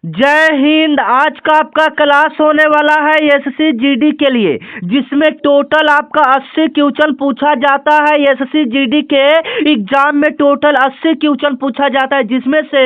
जय हिंद। आज का आपका क्लास होने वाला है एसएससी जीडी के लिए, जिसमें टोटल आपका 80 क्वेश्चन पूछा जाता है। एसएससी जीडी के एग्जाम में टोटल 80 क्वेश्चन पूछा जाता है, जिसमें से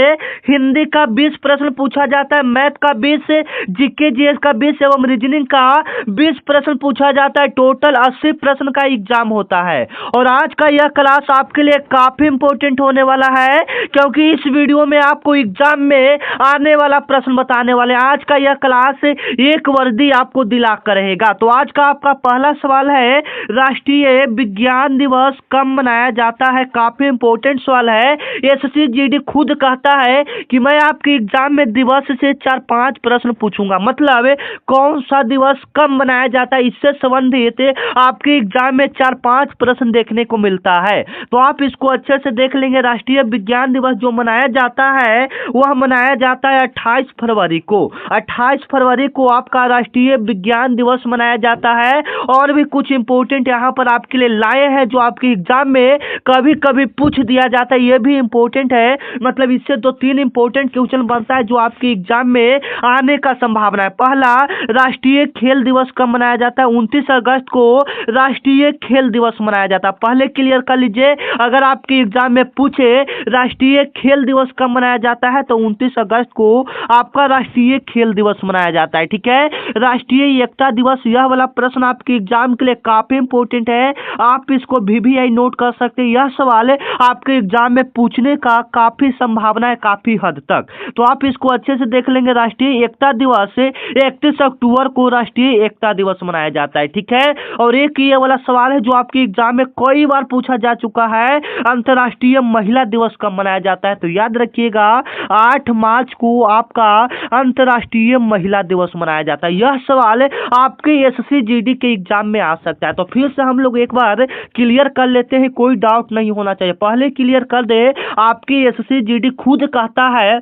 हिंदी का 20 प्रश्न पूछा जाता है, मैथ का 20, जीके जीएस का 20 एवं रीजनिंग का 20 प्रश्न पूछा जाता है। टोटल 80 प्रश्न का एग्जाम होता है। और आज का यह क्लास आपके लिए काफी इंपॉर्टेंट होने वाला है, क्योंकि इस वीडियो में आपको एग्जाम में आने वाला प्रश्न बताने वाले। आज का यह क्लास एक वर्दी आपको दिला कर रहेगा। तो आज का आपका पहला सवाल है, राष्ट्रीय विज्ञान दिवस कब मनाया जाता है? काफी इंपॉर्टेंट सवाल है। एसएससी जीडी खुद कहता है कि मैं आपके एग्जाम में दिवस से 4-5 प्रश्न पूछूंगा। मतलब कौन सा दिवस कब मनाया जाता है, इससे संबंधित आपके एग्जाम में 4-5 प्रश्न देखने को मिलता है। तो आप इसको अच्छे से देख लेंगे। राष्ट्रीय विज्ञान दिवस जो मनाया जाता है वह मनाया जाता है 28 फरवरी को। 28 फरवरी को आपका राष्ट्रीय विज्ञान दिवस मनाया जाता है। और भी कुछ इंपॉर्टेंट यहाँ पर आपके लिए लाए हैं, जो आपके एग्जाम में कभी कभी पूछ दिया जाता है। ये भी इंपॉर्टेंट है, मतलब इससे 2-3 इंपॉर्टेंट क्वेश्चन बनता है जो आपके एग्जाम में आने का संभावना है। पहला, राष्ट्रीय खेल दिवस कब मनाया जाता है? 29 अगस्त को राष्ट्रीय खेल दिवस मनाया जाता है। पहले क्लियर कर लीजिए, अगर आपके एग्जाम में पूछे राष्ट्रीय खेल दिवस कब मनाया जाता है तो 29 अगस्त को आपका राष्ट्रीय खेल दिवस मनाया जाता है। ठीक है। राष्ट्रीय एकता दिवस, यह वाला प्रश्न आपके एग्जाम के लिए काफी इंपॉर्टेंट है, आप इसको भी नोट कर सकते हैं। यह सवाल आपके एग्जाम में पूछने का काफी संभावना है, काफी हद तक। तो आप इसको अच्छे से देख लेंगे। राष्ट्रीय एकता दिवस 31 अक्टूबर को राष्ट्रीय एकता दिवस मनाया जाता है। ठीक है। और एक ये वाला सवाल है जो आपके एग्जाम में कई बार पूछा जा चुका है, अंतर्राष्ट्रीय महिला दिवस कब मनाया जाता है? तो याद रखिएगा 8 मार्च को आपका अंतर्राष्ट्रीय महिला दिवस मनाया जाता है। यह सवाल आपके एसएससी जीडी के एग्जाम में आ सकता है। तो फिर से हम लोग एक बार क्लियर कर लेते हैं, कोई डाउट नहीं होना चाहिए। पहले क्लियर कर दे, आपकी एसएससी जीडी खुद कहता है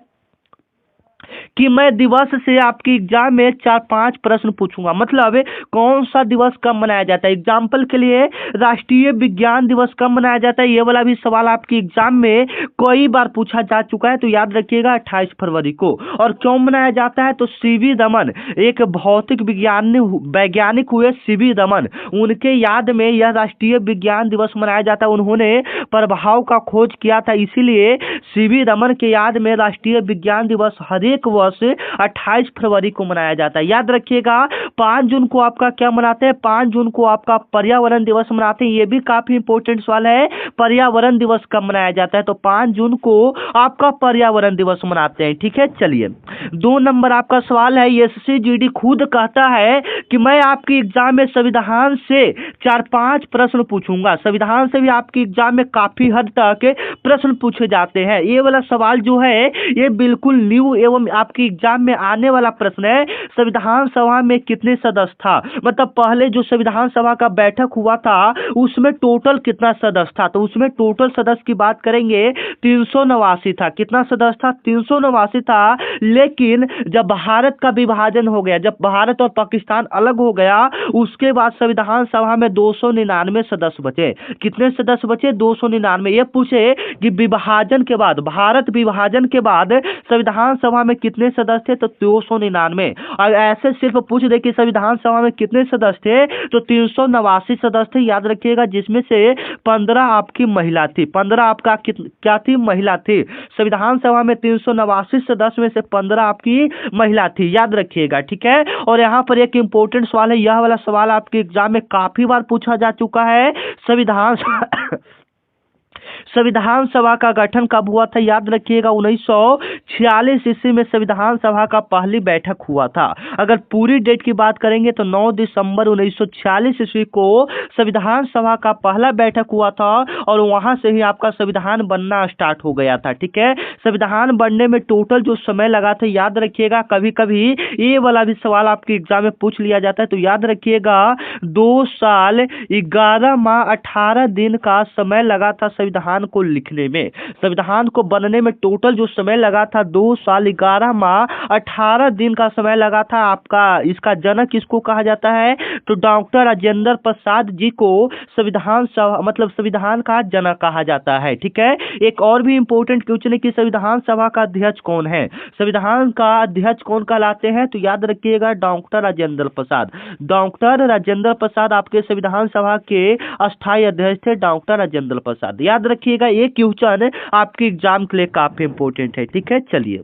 कि मैं दिवस से आपके एग्जाम में 4-5 प्रश्न पूछूंगा। मतलब कौन सा दिवस कब मनाया जाता है। एग्जाम्पल के लिए राष्ट्रीय विज्ञान दिवस कब मनाया जाता है, ये वाला भी सवाल आपके एग्जाम में कई बार पूछा जा चुका है। तो याद रखिएगा 28 फरवरी को। और क्यों मनाया जाता है तो सीवी रमन, एक भौतिक वैज्ञानिक हुए सीवी रमन, उनके याद में यह राष्ट्रीय विज्ञान दिवस मनाया जाता है। उन्होंने प्रभाव का खोज किया था, इसीलिए सीवी रमन के याद में राष्ट्रीय विज्ञान दिवस हर एक वर्ष 28 फरवरी को मनाया जाता है। याद रखिएगा 5 जून को आपका क्या मनाते हैं? 5 जून को आपका पर्यावरण दिवस मनाते हैं। ये भी काफी इंपॉर्टेंट सवाल है, पर्यावरण दिवस कब मनाया जाता है? तो 5 जून को आपका पर्यावरण दिवस मनाते हैं। ठीक है। चलिए 2 नंबर आपका सवाल है, एसएससी जीडी खुद कहता है कि मैं आपके एग्जाम में संविधान से 4-5 प्रश्न पूछूंगा। संविधान से भी आपके एग्जाम में काफी हद तक प्रश्न पूछे जाते हैं। ये वाला सवाल जो है ये बिल्कुल न्यू एवं आपके एग्जाम में आने वाला प्रश्न है। संविधान सभा में कितने सदस्य था? मतलब पहले जो संविधान सभा का बैठक हुआ था उसमें टोटल कितना सदस्य था? तो उसमें टोटल सदस्य की बात करेंगे 389 था। कितना सदस्य था? 389 था। लेकिन जब भारत का विभाजन हो गया, जब भारत और पाकिस्तान अलग हो गया, उसके बाद संविधान सभा में 299 सदस्य बचे। कितने सदस्य बचे? 299। ये पूछे कि विभाजन के बाद, भारत विभाजन के बाद संविधान सभा में कितने सदस्य थे? तो 299। और ऐसे सिर्फ पूछ दे कि संविधान सभा में कितने सदस्य थे, तो 389 सदस्य थे। याद रखिएगा, जिसमें से 15 आपकी महिला थी। 15 आपका क्या थी? महिला थी। संविधान सभा में 389 सदस्य में से 15 आपकी महिला थी। याद रखिएगा। ठीक है। और यहाँ पर एक इंपॉर्टेंट सवाल है, यह वाला सवाल आपके एग्जाम में काफी बार पूछा जा चुका है। संविधान सभा का गठन कब हुआ था? याद रखिएगा 1946 ईस्वी में संविधान सभा का पहली बैठक हुआ था। अगर पूरी डेट की बात करेंगे तो 9 दिसंबर 1946 ईस्वी को संविधान सभा का पहला बैठक हुआ था, और वहां से ही आपका संविधान बनना स्टार्ट हो गया था। ठीक है। संविधान बनने में टोटल जो समय लगा था, याद रखिएगा, कभी कभी ये वाला भी सवाल आपके एग्जाम में पूछ लिया जाता है। तो याद रखिएगा 2 साल 11 माह 18 दिन का समय लगा था संविधान संविधान को लिखने में, संविधान को बनने में टोटल जो समय लगा था 2 साल 11 माह 18 दिन का समय लगा था आपका। इसका जनक किसको कहा जाता है? तो डॉक्टर राजेंद्र प्रसाद जी को संविधान सभा मतलब संविधान का जनक कहा जाता है। ठीक है, एक और भी इंपॉर्टेंट क्वेश्चन है कि संविधान सभा का अध्यक्ष कौन है? संविधान का अध्यक्ष कौन कहलाते हैं? तो याद रखिएगा डॉक्टर राजेंद्र प्रसाद। डॉक्टर राजेंद्र प्रसाद आपके संविधान सभा के अस्थायी अध्यक्ष थे, डॉक्टर राजेंद्र प्रसाद। याद रखिएगा ये क्वेश्चन आपके एग्जाम के लिए काफी इंपॉर्टेंट है। ठीक है, चलिए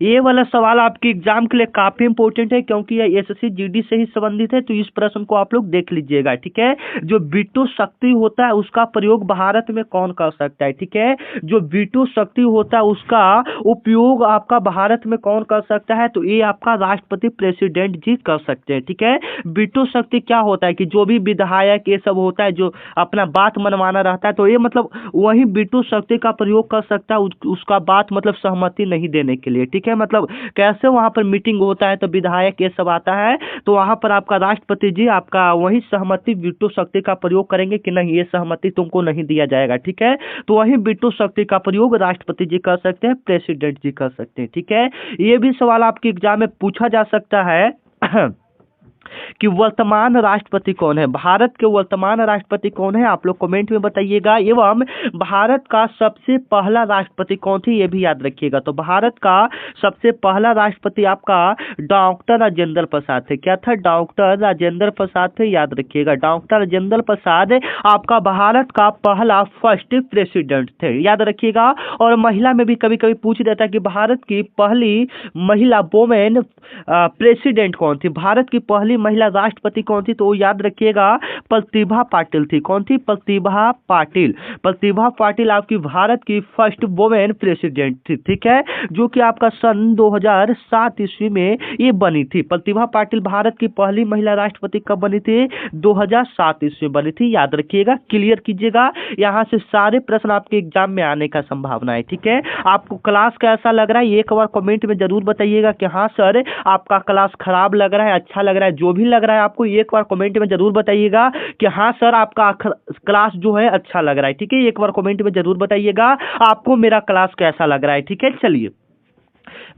ये वाला सवाल आपके एग्जाम के लिए काफी इंपॉर्टेंट है क्योंकि यह एसएससी जीडी से ही संबंधित है, तो इस प्रश्न को आप लोग देख लीजिएगा। ठीक है, जो वीटो शक्ति होता है उसका प्रयोग भारत में कौन कर सकता है? ठीक है, जो वीटो शक्ति होता है उसका उपयोग आपका भारत में कौन कर सकता है? तो ये आपका राष्ट्रपति प्रेसिडेंट जी कर सकते हैं। ठीक है, वीटो शक्ति क्या होता है कि जो भी विधायक ये सब होता है जो अपना बात मनवाना रहता है, तो ये मतलब वही वीटो शक्ति का प्रयोग कर सकता है उसका बात मतलब सहमति नहीं देने के लिए। ठीक है, मतलब कैसे वहां पर मीटिंग होता है तो विधायक ये सब आता है, तो वहां पर आपका राष्ट्रपति जी आपका वही सहमति वीटो शक्ति का प्रयोग करेंगे कि नहीं ये सहमति तुमको नहीं दिया जाएगा। ठीक है, तो वही वीटो शक्ति का प्रयोग राष्ट्रपति जी कर सकते हैं, प्रेसिडेंट जी कर सकते हैं। ठीक है, ये भी सवाल आपके एग्जाम में पूछा जा सकता है कि वर्तमान राष्ट्रपति कौन है? भारत के वर्तमान राष्ट्रपति कौन है? आप लोग कमेंट में बताइएगा। एवं भारत का सबसे पहला राष्ट्रपति कौन थे ये भी याद रखिएगा। तो भारत का सबसे पहला राष्ट्रपति आपका डॉक्टर राजेंद्र प्रसाद थे। क्या था? डॉक्टर राजेंद्र प्रसाद थे, याद रखिएगा। डॉक्टर राजेंद्र प्रसाद आपका भारत का पहला फर्स्ट प्रेसिडेंट थे, याद रखिएगा। और महिला में भी कभी कभी पूछ देता है कि भारत की पहली महिला वोमेन प्रेसिडेंट कौन थी? भारत की पहली महिला राष्ट्रपति कौन थी? तो याद रखिएगा प्रतिभा पाटिल थी। कौन थी? प्रतिभा पाटिल। प्रतिभा पाटिल आपकी भारत की फर्स्ट वुमेन प्रेसिडेंट थी। ठीक है, जो कि आपका सन 2007 ईस्वी में ये बनी थी। प्रतिभा पाटिल भारत की पहली महिला राष्ट्रपति कब बनी थी? 2007 ईस्वी में बनी थी, याद रखिएगा। क्लियर कीजिएगा, यहाँ से सारे प्रश्न आपके एग्जाम में आने का संभावना है। ठीक है, आपको क्लास कैसा लग रहा है एक बार कमेंट में जरूर बताइएगा कि हाँ सर आपका क्लास खराब लग रहा है, अच्छा लग रहा है, जो भी लग रहा है आपको एक बार कमेंट में जरूर बताइएगा कि हाँ सर आपका क्लास जो है अच्छा लग रहा है। ठीक है, एक बार कमेंट में जरूर बताइएगा आपको मेरा क्लास कैसा लग रहा है। ठीक है, चलिए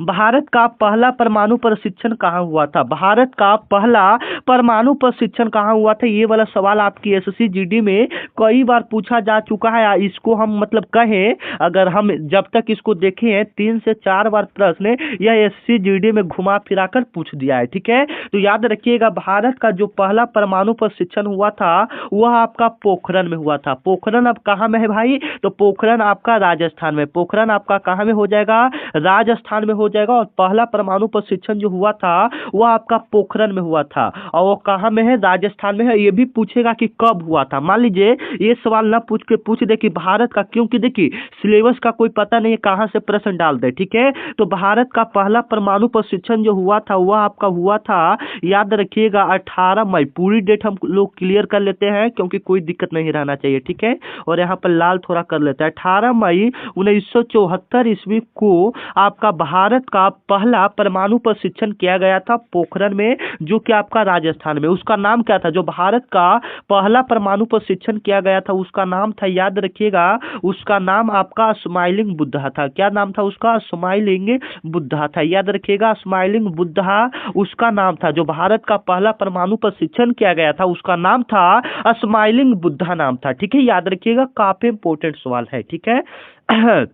भारत का पहला परमाणु प्रशिक्षण कहाँ हुआ था? भारत का पहला परमाणु प्रशिक्षण कहाँ हुआ था? ये वाला सवाल आपकी एसएससी जीडी में कई बार पूछा जा चुका है। इसको हम मतलब कहें अगर हम जब तक इसको देखे हैं 3 से 4 बार प्रश्न यह एसएससी जीडी में घुमा फिरा कर पूछ दिया है। ठीक है, तो याद रखिएगा भारत का जो पहला परमाणु प्रशिक्षण हुआ था वह आपका पोखरण में हुआ था। पोखरण अब कहाँ में है भाई? तो पोखरण आपका राजस्थान में। पोखरण आपका कहाँ में हो जाएगा? राजस्थान में हो जाएगा। और पहला परमाणु प्रशिक्षण जो हुआ था वह आपका पोखरण में हुआ था और वो कहाँ में है? राजस्थान में है। ये भी पूछेगा कि कब हुआ था। मान लीजिए ये सवाल ना पूछ दे कि भारत का, क्योंकि देखिए सिलेबस का कोई पता नहीं है कहाँ से प्रश्न डाल दे। ठीक है, तो भारत का पहला परमाणु प्रशिक्षण जो हुआ था वह आपका हुआ था, याद रखिएगा 18 मई। पूरी डेट हम लोग क्लियर कर लेते हैं क्योंकि कोई दिक्कत नहीं रहना चाहिए। ठीक है, और यहाँ पर लाल थोड़ा कर लेता है। 18 मई 1974 ईस्वी को आपका भारत का पहला परमाणु प्रशिक्षण किया गया था पोखरण में, जो कि आपका राजस्थान में। उसका नाम क्या था? जो भारत का पहला परमाणु प्रशिक्षण किया गया था उसका नाम था, याद रखिएगा, उसका नाम आपका स्माइलिंग बुद्धा था। क्या नाम था उसका? स्माइलिंग बुद्धा था, याद रखिएगा। स्माइलिंग बुद्धा उसका नाम था। जो भारत का पहला परमाणु प्रशिक्षण किया गया था उसका नाम था स्माइलिंग बुद्धा नाम था। ठीक है, याद रखिएगा, काफी इंपॉर्टेंट सवाल है। ठीक है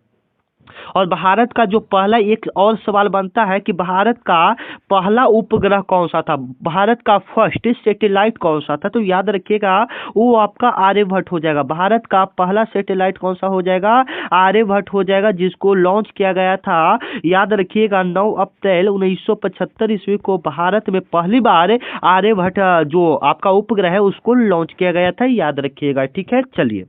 और भारत का जो पहला एक और सवाल बनता है कि भारत का पहला उपग्रह कौन सा था? भारत का फर्स्ट सैटेलाइट कौन सा था? तो याद रखिएगा वो आपका आर्यभट्ट हो जाएगा। भारत का पहला सैटेलाइट कौन सा हो जाएगा? आर्यभट्ट हो जाएगा, जिसको लॉन्च किया गया था, याद रखिएगा 9 अप्रैल 1975 ईस्वी को भारत में पहली बार आर्यभट्ट जो आपका उपग्रह है उसको लॉन्च किया गया था, याद रखिएगा। ठीक है, चलिए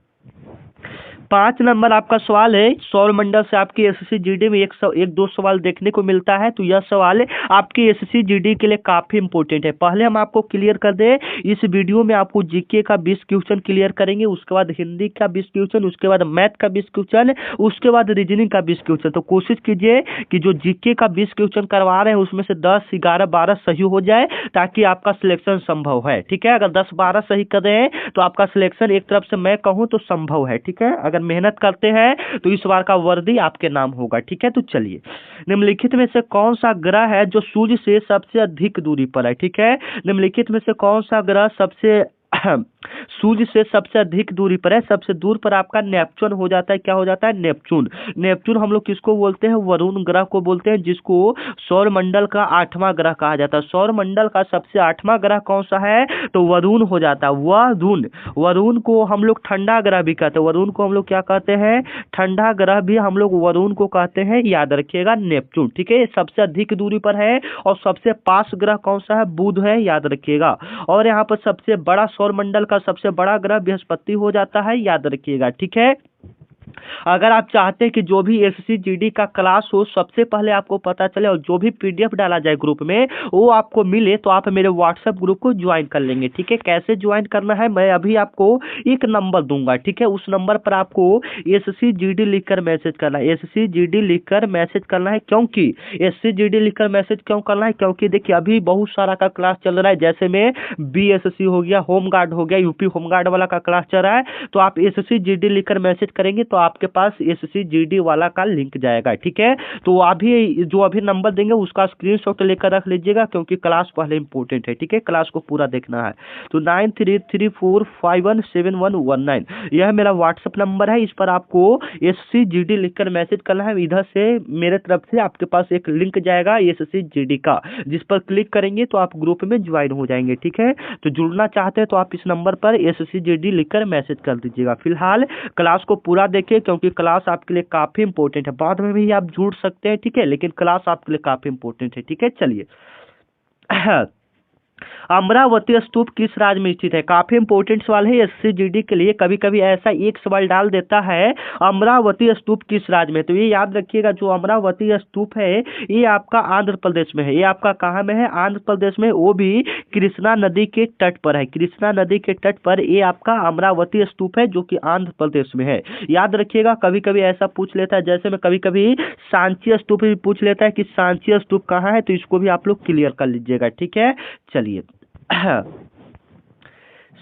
5 नंबर आपका सवाल है सौरमंडल से आपकी एसएससी जीडी में एक दो सवाल देखने को मिलता है। तो यह सवाल आपकी एसएससी जीडी के लिए काफी इंपॉर्टेंट है। पहले हम आपको क्लियर कर दें, इस वीडियो में आपको जीके का 20 क्वेश्चन क्लियर करेंगे, उसके बाद हिंदी का 20 क्वेश्चन, उसके बाद मैथ का 20 क्वेश्चन, उसके बाद रीजनिंग का 20 क्वेश्चन। तो कोशिश कीजिए कि जो जीके का 20 क्वेश्चन करवा रहे हैं उसमें से 10, 11, 12 सही हो जाए ताकि आपका सिलेक्शन संभव है। ठीक है, अगर 10, 12 सही कर रहे हैं तो आपका सिलेक्शन एक तरफ से मैं कहूँ तो संभव है। ठीक है, अगर मेहनत करते हैं तो इस बार का वर्दी आपके नाम होगा। ठीक है, तो चलिए, निम्नलिखित में से कौन सा ग्रह है जो सूर्य से सबसे अधिक दूरी पर है? ठीक है, निम्नलिखित में से कौन सा ग्रह सबसे सूर्य से सबसे अधिक दूरी पर है? सबसे दूर पर आपका नेपच्यून हो जाता है। क्या हो जाता है? नेपच्यून। नेपच्यून हम लोग किसको बोलते हैं? वरुण ग्रह को बोलते हैं, जिसको सौर मंडल का 8वां ग्रह कहा जाता है। सौर मंडल का सबसे 8वां ग्रह कौन सा है? तो वरुण हो जाता है। वरुण, वरुण को हम लोग ठंडा ग्रह भी कहते हैं। वरुण को हम लोग क्या कहते हैं? ठंडा ग्रह भी हम लोग वरुण को कहते हैं। याद रखिएगा, नेपच्यून। ठीक है, सबसे अधिक दूरी पर है। और सबसे पास ग्रह कौन सा है? बुध है, याद रखिएगा। और यहाँ पर सबसे बड़ा सौर मंडल का सबसे बड़ा ग्रह बृहस्पति हो जाता है, याद रखिएगा। ठीक है, अगर आप चाहते हैं कि जो भी एसएससी का क्लास हो सबसे पहले आपको पता चले और जो भी पीडीएफ डाला जाए ग्रुप में वो आपको मिले, तो आप मेरे व्हाट्सएप ग्रुप को ज्वाइन कर लेंगे। ठीक है, कैसे ज्वाइन करना है मैं अभी आपको एक नंबर दूंगा। ठीक है, उस नंबर पर आपको एसएससी लिखकर मैसेज करना है। एसएससी लिखकर मैसेज करना है। क्योंकि एसएससी लिखकर मैसेज क्यों करना है? क्योंकि देखिए अभी बहुत सारा का क्लास चल रहा है, जैसे में बीएसएससी हो गया, होमगार्ड हो गया, यूपी होमगार्ड वाला का क्लास चल रहा है। तो आप एसएससी लिखकर मैसेज करेंगे तो आपके पास एसएससी वाला का लिंक जाएगा। ठीक है, तो अभी जो अभी नंबर देंगे उसका स्क्रीनशॉट लेकर रख लीजिएगा, क्योंकि क्लास पहले इंपॉर्टेंट है। ठीक है, क्लास को पूरा देखना है। तो 9334517119 यह मेरा व्हाट्सएप नंबर है। इस पर आपको एसएससी लिखकर मैसेज करना है। इधर से मेरे तरफ से आपके पास एक लिंक जाएगा एसएससी का, जिस पर क्लिक करेंगे तो आप ग्रुप में ज्वाइन हो जाएंगे। ठीक है, तो जुड़ना चाहते हैं तो आप इस नंबर पर एसएससी लिखकर मैसेज कर दीजिएगा। फिलहाल क्लास को पूरा देखिए, क्योंकि क्लास आपके लिए काफी इंपॉर्टेंट है। बाद में भी आप जुड़ सकते हैं, ठीक है, लेकिन क्लास आपके लिए काफी इंपॉर्टेंट है। ठीक है, चलिए अमरावती स्तूप किस राज्य में स्थित है? काफी इंपॉर्टेंट सवाल है एसएससी के लिए। कभी कभी ऐसा एक सवाल डाल देता है, अमरावती स्तूप किस राज्य में? तो ये याद रखिएगा, जो अमरावती स्तूप है ये आपका आंध्र प्रदेश में है। ये आपका कहाँ में है? आंध्र प्रदेश में, वो भी कृष्णा नदी के तट पर है। कृष्णा नदी के तट पर ये आपका अमरावती स्तूप है, जो कि आंध्र प्रदेश में है। याद रखिएगा, कभी कभी ऐसा पूछ लेता है, जैसे में कभी कभी सांची स्तूप भी पूछ लेता है कि सांची स्तूप कहाँ है, तो इसको भी आप लोग क्लियर कर लीजिएगा। ठीक है, चलिए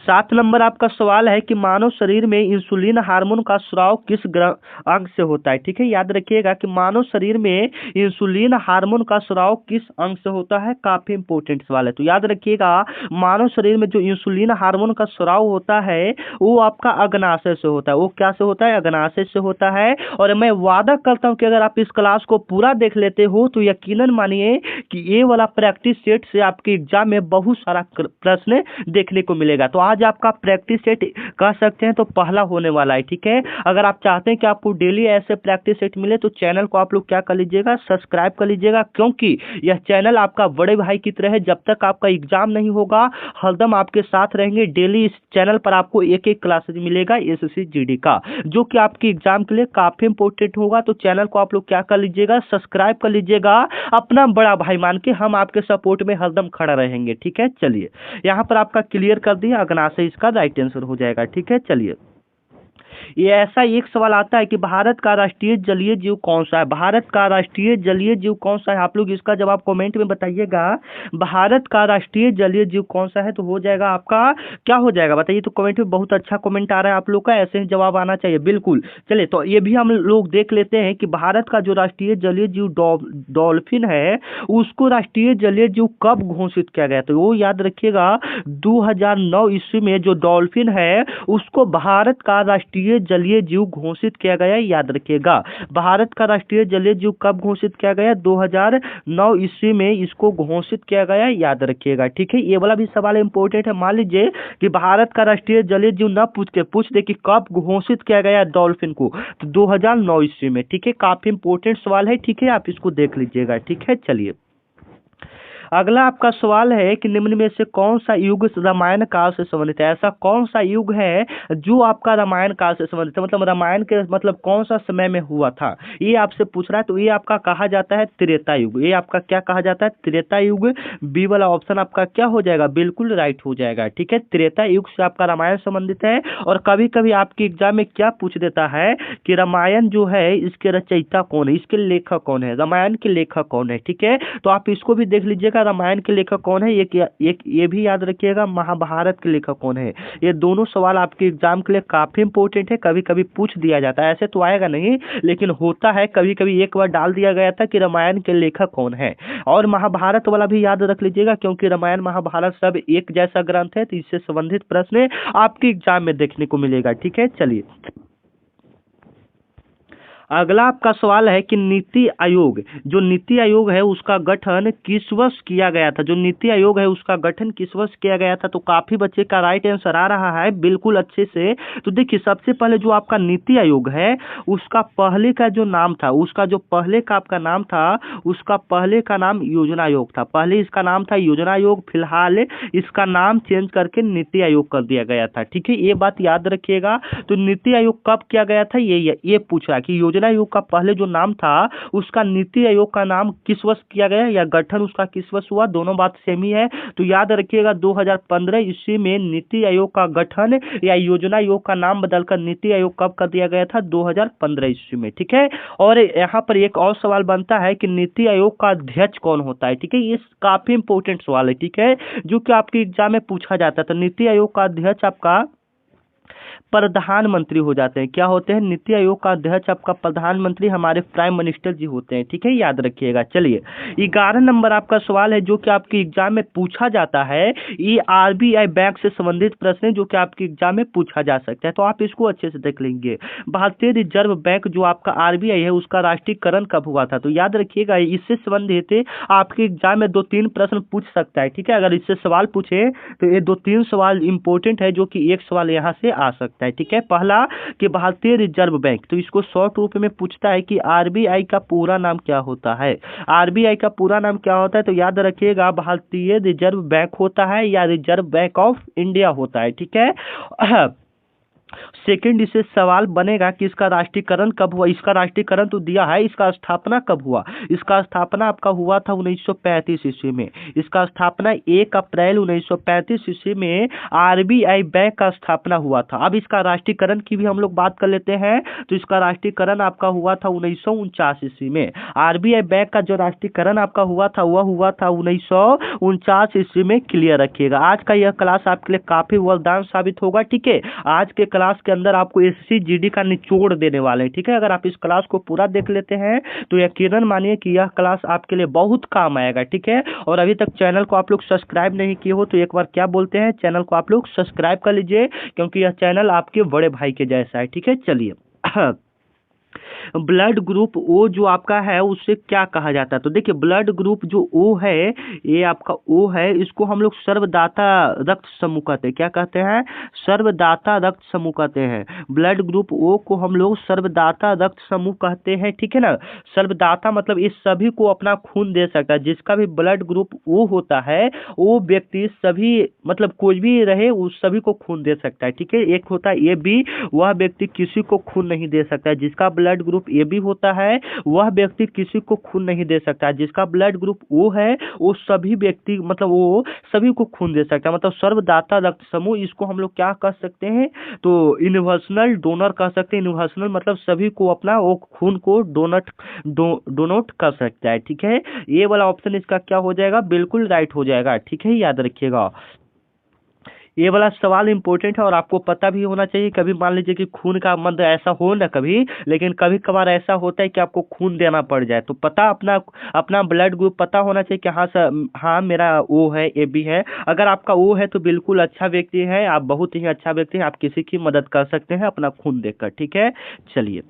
7 नंबर आपका सवाल है कि मानव शरीर में इंसुलिन हार्मोन का स्राव किस अंग से होता है? ठीक है, याद रखिएगा कि मानव शरीर में इंसुलिन हार्मोन का स्राव किस अंग से होता है? काफी इंपॉर्टेंट सवाल है। तो याद रखिएगा, मानव शरीर में जो इंसुलिन हार्मोन का स्राव होता है वो आपका अग्नाशय से होता है। वो क्या से होता है? अग्नाशय से होता है। और मैं वादा करता हूं कि अगर आप इस क्लास को पूरा देख लेते हो तो यकीनन मानिए कि ये वाला प्रैक्टिस सेट से आपके एग्जाम में बहुत सारा प्रश्न देखने को मिलेगा। तो आज आपका प्रैक्टिस सेट कह सकते हैं तो पहला होने वाला है। ठीक है, अगर आप चाहते हैं कि आपको डेली ऐसे प्रैक्टिस सेट मिले तो चैनल को आप लोग क्या कर लीजिएगा? सब्सक्राइब कर लीजिएगा, क्योंकि यह चैनल आपका बड़े भाई की तरह है। जब तक आपका एग्जाम नहीं होगा हरदम आपके साथ रहेंगे। डेली इस चैनल पर आपको एक एक क्लासेज मिलेगा एसएससी का, जो कि आपके एग्जाम के लिए काफी इंपॉर्टेंट होगा। तो चैनल को आप लोग क्या कर लीजिएगा? सब्सक्राइब कर लीजिएगा। अपना बड़ा भाई मान के हम आपके सपोर्ट में हरदम खड़ा रहेंगे। ठीक है, चलिए यहाँ पर आपका क्लियर कर दिया, अग्नाशय इसका राइट आंसर हो जाएगा। ठीक है, चलिए ये ऐसा एक सवाल आता है कि भारत का राष्ट्रीय जलीय जीव कौन सा है? भारत का राष्ट्रीय जलीय जीव कौन सा है? आप लोग इसका जवाब कमेंट में बताइएगा। भारत का राष्ट्रीय जलीय जीव कौन सा है? तो हो जाएगा आपका, क्या हो जाएगा बताइए? तो कमेंट में बहुत अच्छा कमेंट आ रहा है आप लोग का, ऐसे ही जवाब आना चाहिए। बिल्कुल, चलिए तो ये भी हम लोग देख लेते हैं कि भारत का जो राष्ट्रीय जलीय जीव डॉल्फिन है, उसको राष्ट्रीय जलीय जीव कब घोषित किया गया? तो वो याद रखिएगा, 2009 ईस्वी में जो डॉल्फिन है उसको भारत का राष्ट्रीय जलीय जीव घोषित किया गया। याद रखिएगा, भारत का राष्ट्रीय जलीय जीव कब घोषित किया गया? 2009 ईस्वी में इसको घोषित किया गया। याद रखिएगा, ठीक है, ये वाला भी सवाल इंपॉर्टेंट है। मान लीजिए कि भारत का राष्ट्रीय जलीय जीव न पूछ दे कि कब घोषित किया गया डॉल्फिन को, तो 2009 ईस्वी में। ठीक है, काफी इंपॉर्टेंट सवाल है। ठीक है, आप इसको देख लीजिएगा। ठीक है, चलिए अगला आपका सवाल है कि निम्न में से कौन सा युग रामायण काल से संबंधित है? ऐसा कौन सा युग है जो आपका रामायण काल से संबंधित है? मतलब रामायण के मतलब कौन सा समय में हुआ था, ये आपसे पूछ रहा है। तो ये आपका कहा जाता है त्रेता युग। ये आपका क्या कहा जाता है? त्रेता युग। बी वाला ऑप्शन आपका क्या हो जाएगा? बिल्कुल राइट हो जाएगा। ठीक है, त्रेता युग से आपका रामायण संबंधित है। और कभी कभी आपके एग्जाम में क्या पूछ देता है कि रामायण जो है इसके रचयिता कौन है, इसके लेखक कौन है, रामायण के लेखक कौन है। ठीक है, तो आप इसको भी देख लीजिएगा। रखिएगा रामायण के लेखक कौन है, ये भी याद रखिएगा महाभारत के लेखक कौन है। ये दोनों सवाल आपके एग्जाम के लिए काफी इंपॉर्टेंट है, कभी कभी पूछ दिया जाता है, ऐसे तो आएगा नहीं लेकिन होता है कभी कभी। एक बार डाल दिया गया था कि रामायण के लेखक कौन है, और महाभारत वाला भी याद रख लीजिएगा क्योंकि रामायण महाभारत सब एक जैसा ग्रंथ है, तो इससे संबंधित प्रश्न आपके एग्जाम में देखने को मिलेगा। ठीक है, चलिए अगला आपका सवाल है कि नीति आयोग, जो नीति आयोग है उसका गठन किस वर्ष किया गया था। जो नीति आयोग है उसका गठन किस वर्ष किया गया था, तो काफी बच्चे का राइट आंसर आ रहा है बिल्कुल अच्छे से। तो देखिए सबसे पहले जो आपका नीति आयोग है उसका पहले का जो नाम था, उसका जो पहले का आपका नाम था, उसका पहले का नाम योजना आयोग था। पहले इसका नाम था योजना आयोग, फिलहाल इसका नाम चेंज करके नीति आयोग कर दिया गया था। ठीक है, ये बात याद रखिएगा। तो नीति आयोग कब किया गया था, ये पूछा कि योजना आयोग का पहले जो नाम था उसका नीति आयोग का नाम किस वर्ष किया गया या गठन उसका किस वर्ष हुआ, दोनों बात सेम ही है। तो याद रखिएगा 2015 ईस्वी में नीति आयोग का गठन या योजना आयोग का नाम बदलकर नीति आयोग कब कर दिया गया था, 2015 ईस्वी में। ठीक है, और यहाँ पर एक और सवाल बनता है कि नीति आयोग का अध्यक्ष कौन होता है। ठीक है, ये काफी इंपॉर्टेंट सवाल है, ठीक है, जो कि आपके एग्जाम में पूछा जाता है। तो नीति आयोग का अध्यक्ष आपका प्रधानमंत्री हो जाते हैं। क्या होते हैं, नीति आयोग का अध्यक्ष आपका प्रधानमंत्री, हमारे प्राइम मिनिस्टर जी होते हैं। ठीक है, याद रखिएगा। चलिए 11 नंबर आपका सवाल है जो कि आपके एग्जाम में पूछा जाता है। ये आरबीआई बैंक से संबंधित प्रश्न है जो कि आपके एग्जाम में पूछा जा सकता है, तो आप इसको अच्छे से देख लेंगे। भारतीय रिजर्व बैंक जो आपका आरबीआई है उसका राष्ट्रीयकरण कब हुआ था, तो याद रखिएगा इससे संबंधित आपके एग्जाम में 2-3 प्रश्न पूछ सकता है। ठीक है, अगर इससे सवाल पूछे तो ये 2-3 सवाल इंपॉर्टेंट है जो कि एक सवाल यहाँ से आ सकता है। ठीक है, पहला कि भारतीय रिजर्व बैंक, तो इसको शॉर्ट रूप में पूछता है कि आरबीआई का पूरा नाम क्या होता है। आरबीआई का पूरा नाम क्या होता है, तो याद रखिएगा भारतीय रिजर्व बैंक होता है या रिजर्व बैंक ऑफ इंडिया होता है। ठीक है, सेकंड इससे सवाल बनेगा कि इसका राष्ट्रीयकरण कब हुआ। इसका राष्ट्रीयकरण तो दिया है, इसका स्थापना कब हुआ। इसका स्थापना आपका हुआ था 1935 ईस्वी में। इसका स्थापना 1 अप्रैल 1935 ईस्वी में आरबीआई बैंक का स्थापना हुआ था। अब इसका राष्ट्रीयकरण की भी हम लोग बात कर लेते हैं, तो इसका राष्ट्रीयकरण आपका हुआ था 1949 ईस्वी में। आरबीआई बैंक का जो राष्ट्रीयकरण आपका हुआ था वह हुआ था 1949 ईस्वी में। क्लियर रखिएगा, आज का यह क्लास आपके लिए काफी वरदान साबित होगा। ठीक है, आज के क्लास के अंदर आपको एसएससी जीडी का निचोड़ देने वाले हैं। ठीक है, अगर आप इस क्लास को पूरा देख लेते हैं तो यकीनन मानिए कि यह क्लास आपके लिए बहुत काम आएगा। ठीक है, और अभी तक चैनल को आप लोग सब्सक्राइब नहीं किए हो तो एक बार क्या बोलते हैं, चैनल को आप लोग सब्सक्राइब कर लीजिए क्योंकि यह चैनल आपके बड़े भाई के जैसा है। ठीक है, चलिए ब्लड ग्रुप ओ जो आपका है उससे क्या कहा जाता है, तो देखिए ब्लड ग्रुप जो ओ है, ये आपका ओ है, इसको हम लोग सर्वदाता रक्त समूह कहते हैं। क्या कहते हैं, सर्वदाता रक्त समूह कहते हैं। ब्लड ग्रुप ओ को हम लोग सर्वदाता रक्त समूह कहते हैं। ठीक है ना, सर्वदाता मतलब इस सभी को अपना खून दे सकता है। जिसका भी ब्लड ग्रुप ओ होता है वो व्यक्ति सभी मतलब कोई भी रहे उस सभी को खून दे सकता है। ठीक है, एक होता है ए बी, वह व्यक्ति किसी को खून नहीं दे सकता है। जिसका ब्लड ग्रुप ए बी होता है वह व्यक्ति किसी को खून नहीं दे सकता है। जिसका ब्लड ग्रुप ओ है वो सभी व्यक्ति मतलब वो सभी को खून दे सकता है। मतलब सर्वदाता रक्त समूह, इसको हम लोग क्या कह सकते हैं, तो यूनिवर्सल डोनर कह सकते हैं। यूनिवर्सल मतलब सभी को अपना वो खून को डोनेट कर सकता है। ठीक है, ये वाला ऑप्शन इसका क्या हो जाएगा, बिल्कुल राइट हो जाएगा। ठीक है, याद रखिएगा ये वाला सवाल इंपॉर्टेंट है और आपको पता भी होना चाहिए। कभी मान लीजिए कि खून का मतलब ऐसा हो ना कभी, लेकिन कभी कभार ऐसा होता है कि आपको खून देना पड़ जाए, तो पता अपना ब्लड ग्रुप पता होना चाहिए कि हाँ सर, हाँ मेरा ओ है, ए बी है। अगर आपका ओ है तो बिल्कुल अच्छा व्यक्ति है, आप बहुत ही अच्छा व्यक्ति हैं, आप किसी की मदद कर सकते हैं अपना खून देकर। ठीक है, चलिए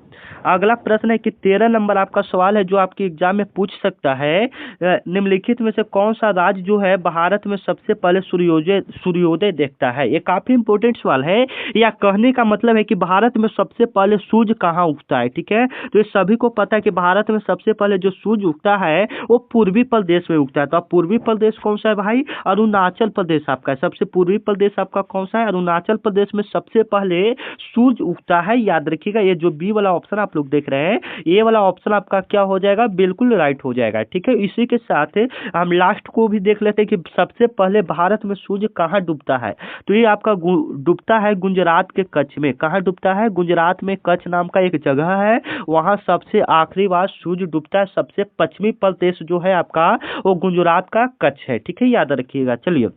अगला प्रश्न है कि 13 नंबर आपका सवाल है जो आपके एग्जाम में पूछ सकता है। निम्नलिखित में से कौन सा राज्य जो है भारत में सबसे पहले सूर्योदय देखता है। ये काफी इंपॉर्टेंट सवाल है, या कहने का मतलब है कि भारत में सबसे पहले सूर्य कहाँ उगता है। ठीक है, तो ये सभी को पता है कि भारत में सबसे पहले जो सूर्य उगता है वो पूर्वी प्रदेश में उगता है। तो अब पूर्वी प्रदेश कौन सा है भाई, अरुणाचल प्रदेश आपका है। सबसे पूर्वी प्रदेश आपका कौन सा है, अरुणाचल प्रदेश में सबसे पहले सूर्य उगता है। याद रखिएगा, ये जो बी वाला ऑप्शन आप लोग देख रहे हैं ये वाला ऑप्शन आपका क्या हो जाएगा, बिल्कुल राइट हो जाएगा। ठीक है, इसी के साथ हम लास्ट को भी देख लेते हैं कि सबसे पहले भारत में सूर्य कहाँ डूबता है। तो ये आपका डूबता है गुजरात के कच्छ में। कहाँ डूबता है? गुजरात में कच्छ नाम का एक जगह है, वहाँ सबसे आखिरी बार सूर्य डूबता है। सबसे पश्चिमी प्रदेश जो है आपका वो गुजरात का कच्छ है, ठीक है, याद रखिएगा। चलिए,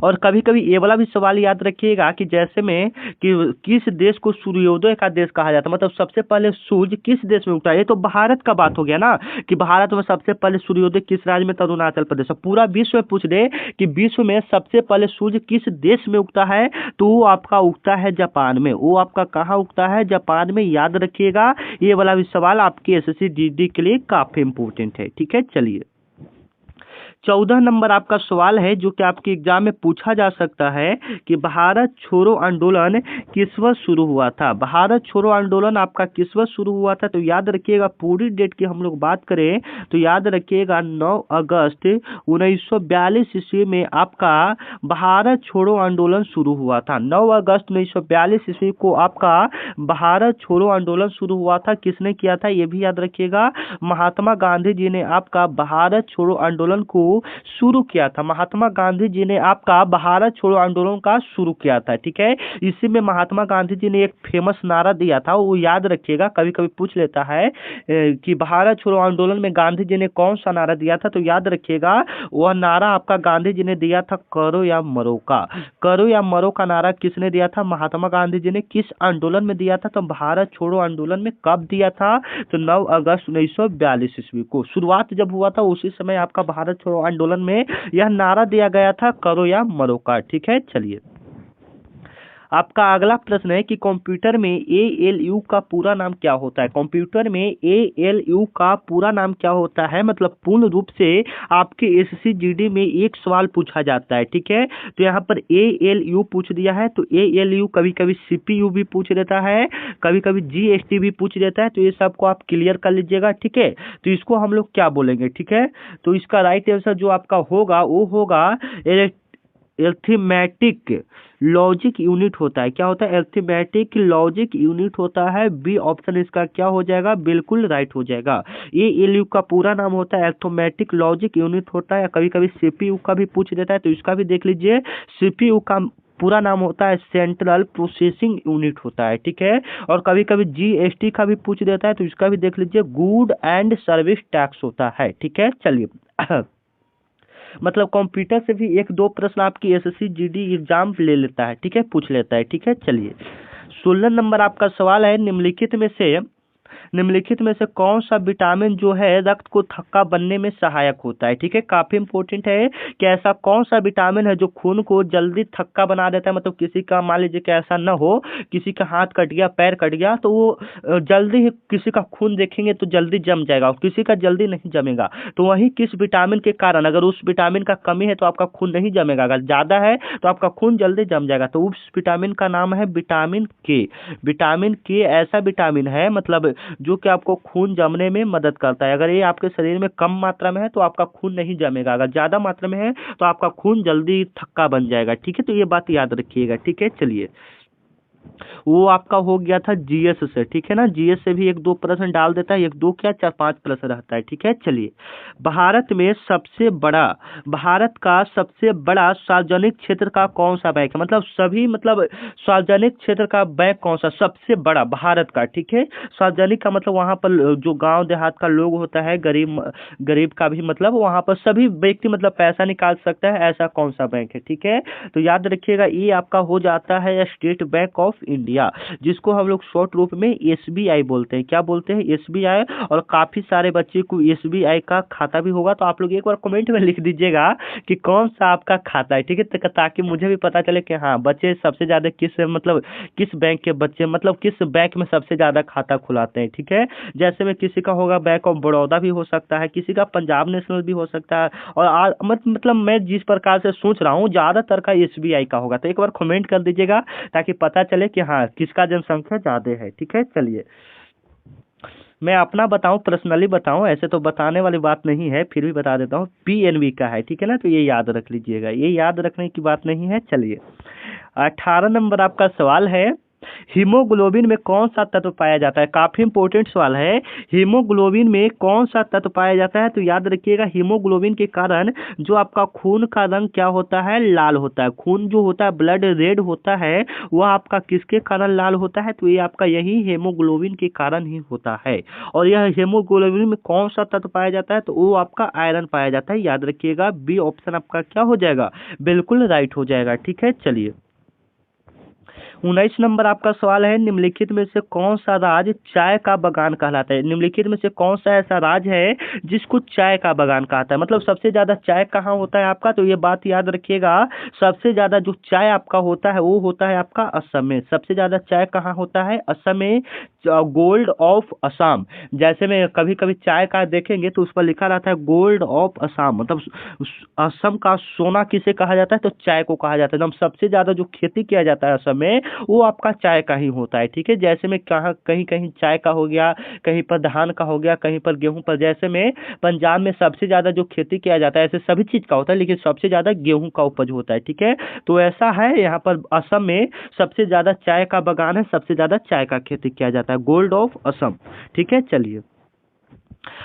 और कभी कभी ये वाला भी सवाल याद रखिएगा कि जैसे में कि किस देश को सूर्योदय का देश कहा जाता है, मतलब सबसे पहले सूर्य किस देश में उगता है। ये तो भारत का बात हो गया ना कि भारत में सबसे पहले सूर्योदय किस राज्य में, तो अरुणाचल प्रदेश। पूरा विश्व में पूछ दे कि विश्व में सबसे पहले सूर्य किस देश में उगता है, तो वो आपका उगता है जापान में। वो आपका कहाँ उगता है? जापान में, याद रखिएगा। ये वाला भी सवाल आपके एसएससी जीडी के लिए काफी इंपॉर्टेंट है, ठीक है। चलिए, 14 नंबर आपका सवाल है जो कि आपके एग्जाम में पूछा जा सकता है कि भारत छोड़ो आंदोलन किस वर्ष शुरू हुआ था। भारत छोड़ो आंदोलन आपका किस वर्ष शुरू हुआ था? तो याद रखिएगा, पूरी डेट की हम लोग बात करें तो याद रखिएगा 9 अगस्त 1942 ईस्वी में आपका भारत छोड़ो आंदोलन शुरू हुआ था। 9 अगस्त 1942 ईस्वी को आपका भारत छोड़ो आंदोलन शुरू हुआ था। किसने किया था ये भी याद रखिएगा, महात्मा गांधी जी ने आपका भारत छोड़ो आंदोलन को शुरू किया था। महात्मा गांधी जी ने आपका भारत छोड़ो आंदोलन का शुरू किया था, ठीक है। इसी में महात्मा गांधी जी ने एक फेमस नारा दिया था, वो याद रखिएगा, कभी कभी पूछ लेता है कि भारत छोड़ो आंदोलन में गांधी जी ने कौन सा नारा दिया था। तो याद रखिएगा, वह नारा आपका गांधी जी ने दिया था करो या मरो का। करो या मरो का नारा किसने दिया था? महात्मा गांधी जी ने। किस आंदोलन में दिया था? तो भारत छोड़ो आंदोलन में। कब दिया था? तो 9 अगस्त 1942 ईस्वी को। शुरुआत जब हुआ था उसी समय आपका भारत छोड़ो आंदोलन में यह नारा दिया गया था, करो या मरो का, ठीक है। चलिए, आपका अगला प्रश्न है कि कंप्यूटर में ALU का पूरा नाम क्या होता है। कंप्यूटर में ALU का पूरा नाम क्या होता है, मतलब पूर्ण रूप से आपके एसएससी जीडी में एक सवाल पूछा जाता है, ठीक है। तो यहाँ पर ALU पूछ दिया है, तो ALU कभी कभी CPU भी पूछ देता है, कभी कभी GST भी पूछ देता है। तो ये सबको आप क्लियर कर लीजिएगा, ठीक है। तो इसको हम लोग क्या बोलेंगे, ठीक है। तो इसका राइट आंसर जो आपका होगा वो होगा अरिथमेटिक लॉजिक यूनिट होता है। क्या होता है? अरिथमेटिक लॉजिक यूनिट होता है। बी ऑप्शन इसका क्या हो जाएगा? बिल्कुल राइट हो जाएगा। ALU का पूरा नाम होता है अरिथमेटिक लॉजिक यूनिट होता है। कभी कभी CPU का भी पूछ देता है, तो इसका भी देख लीजिए। CPU का पूरा नाम होता है सेंट्रल प्रोसेसिंग यूनिट होता है, ठीक है। और कभी कभी GST का भी पूछ देता है, तो इसका भी देख लीजिए, गुड एंड सर्विस टैक्स होता है, ठीक है। चलिए, मतलब कंप्यूटर से भी 1-2 प्रश्न आपकी एसएससी जीडी एग्जाम ले लेता है, ठीक है, पूछ लेता है, ठीक है। चलिए, 16 नंबर आपका सवाल है, निम्नलिखित में से कौन सा विटामिन जो है रक्त को थक्का बनने में सहायक होता है, ठीक है। काफी इंपॉर्टेंट है कि ऐसा कौन सा विटामिन है जो खून को जल्दी थक्का बना देता है। मतलब किसी का मान लीजिए कि ऐसा न हो, किसी का हाथ कट गया, पैर कट गया, तो वो जल्दी ही किसी का खून देखेंगे तो जल्दी जम जाएगा और किसी का जल्दी नहीं जमेगा। तो वही किस विटामिन के कारण, अगर उस विटामिन का कमी है तो आपका खून नहीं जमेगा, अगर ज्यादा है तो आपका खून जल्दी जम जाएगा। तो उस विटामिन का नाम है विटामिन के। विटामिन के ऐसा विटामिन है मतलब जो कि आपको खून जमने में मदद करता है। अगर ये आपके शरीर में कम मात्रा में है तो आपका खून नहीं जमेगा, अगर ज्यादा मात्रा में है तो आपका खून जल्दी थक्का बन जाएगा, ठीक है। तो ये बात याद रखिएगा, ठीक है। चलिए, वो आपका हो गया था जीएस से, ठीक है ना। जीएस से भी 1-2 प्रश्न डाल देता है, 1-2 क्या 4-5 प्रश्न रहता है, ठीक है। चलिए, भारत का सबसे बड़ा सार्वजनिक क्षेत्र का कौन सा बैंक है, मतलब सार्वजनिक क्षेत्र का बैंक कौन सा सबसे बड़ा भारत का, ठीक है। सार्वजनिक का मतलब वहां पर जो गांव देहात का लोग होता है, गरीब का भी, मतलब वहां पर सभी व्यक्ति मतलब पैसा निकाल सकता है, ऐसा कौन सा बैंक है, ठीक है। तो याद रखिएगा, ये आपका हो जाता है स्टेट बैंक ऑफ इंडिया, जिसको हम लोग शॉर्ट रूप में SBI बोलते हैं। क्या बोलते हैं? SBI। और काफी सारे बच्चे को SBI का खाता भी होगा, तो आप लोग एक बार कमेंट में लिख दीजिएगा कि कौन सा आपका खाता है, ठीक है, ताकि मुझे भी पता चले कि हाँ बच्चे सबसे ज्यादा किस बैंक के बच्चे किस बैंक में सबसे ज्यादा खाता खुलाते हैं, ठीक है। जैसे में किसी का होगा बैंक ऑफ बड़ौदा भी हो सकता है, किसी का पंजाब नेशनल भी हो सकता है, और मतलब मैं जिस प्रकार से सोच रहा हूँ ज्यादातर का SBI का होगा। तो एक बार कमेंट कर दीजिएगा ताकि पता चले कि हाँ किसका जनसंख्या ज्यादा है, ठीक है। चलिए, मैं अपना बताऊं, पर्सनली बताऊं, ऐसे तो बताने वाली बात नहीं है, फिर भी बता देता हूं, PNB का है, ठीक है ना। तो ये याद रख लीजिएगा, ये याद रखने की बात नहीं है। चलिए, 18 नंबर आपका सवाल है हीमोग्लोबिन में कौन सा तत्व पाया जाता है? काफी इंपॉर्टेंट सवाल है। हीमोग्लोबिन में कौन सा तत्व पाया जाता है? तो याद रखिएगा, हीमोग्लोबिन के कारण जो आपका खून का रंग क्या होता है? लाल होता है। खून जो होता है, ब्लड रेड होता है, वह आपका किसके कारण लाल होता है? तो ये आपका यही हीमोग्लोबिन के कारण ही होता है। और यह हीमोग्लोबिन में कौन सा तत्व पाया जाता है? तो वो आपका आयरन पाया जाता है। याद रखिएगा, बी ऑप्शन आपका क्या हो जाएगा? बिल्कुल राइट हो जाएगा। ठीक है, चलिए 19 नंबर आपका सवाल है, निम्नलिखित में से कौन सा राज्य चाय का बागान कहलाता है? निम्नलिखित में से कौन सा ऐसा राज्य है जिसको चाय का बागान कहता है? मतलब सबसे ज्यादा चाय कहाँ होता है आपका? तो ये बात याद रखिएगा, सबसे ज्यादा जो चाय आपका होता है वो होता है आपका असम में। सबसे ज्यादा चाय कहाँ होता है? असम में। गोल्ड ऑफ असम, जैसे में कभी कभी चाय का देखेंगे तो उस पर लिखा रहता है गोल्ड ऑफ असम, मतलब असम का सोना किसे कहा जाता है? तो चाय को कहा जाता है। एकदम सबसे ज्यादा जो खेती किया जाता है असम में, वो आपका चाय का ही होता है। ठीक है, जैसे में कहाँ कहीं कहीं चाय का हो गया, कहीं पर धान का हो गया, कहीं पर गेहूं पर। जैसे में पंजाब में सबसे ज्यादा जो खेती किया जाता है, ऐसे सभी चीज का होता है लेकिन सबसे ज्यादा गेहूं का उपज होता है। ठीक है, तो ऐसा है यहाँ पर असम में सबसे ज्यादा चाय का बागान है, सबसे ज्यादा चाय का खेती किया जाता है, गोल्ड ऑफ असम। ठीक है, चलिए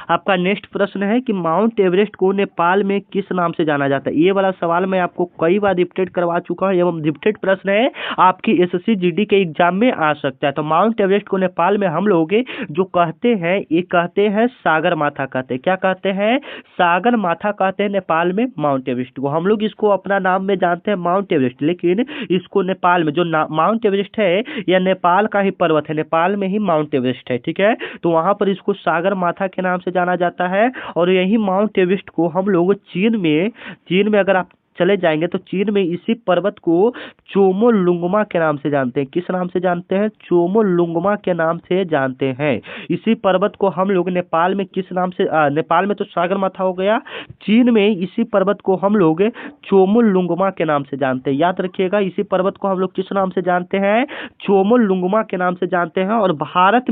आपका नेक्स्ट प्रश्न है कि माउंट एवरेस्ट को नेपाल में किस नाम से जाना जाता है? ये वाला सवाल मैं आपको कई बार रिपीटेड करवा चुका हूँ एवं रिपीटेड प्रश्न है, आपकी एसएससी जीडी के एग्जाम में आ सकता है। तो माउंट एवरेस्ट को नेपाल में हम लोग जो कहते हैं, ये कहते हैं सागर माथा कहते हैं। क्या कहते हैं? सागर माथा कहते हैं नेपाल में माउंट एवरेस्ट को। हम लोग इसको अपना नाम में जानते हैं माउंट एवरेस्ट, लेकिन इसको नेपाल में जो माउंट एवरेस्ट है यह नेपाल का ही पर्वत है, नेपाल में ही माउंट एवरेस्ट है। ठीक है, तो वहां पर इसको सागर माथा के नाम से जाना जाता है। और यही माउंट एवरेस्ट को हम लोग चीन में अगर आप चले जाएंगे तो चीन में इसी पर्वत को चोमोलुंगमा के नाम से जानते हैं। किस नाम से जानते हैं? चोमोलुंगमा के नाम से जानते हैं। इसी पर्वत को हम लोग नेपाल में किस नाम से नेपाल में तो सागरमाथा हो गया, चीन में इसी पर्वत को हम लोग चोमोलुंगमा के नाम से जानते हैं। याद रखिएगा, इसी पर्वत को हम लोग किस नाम से जानते हैं? चोमोलुंगमा के नाम से जानते हैं। और भारत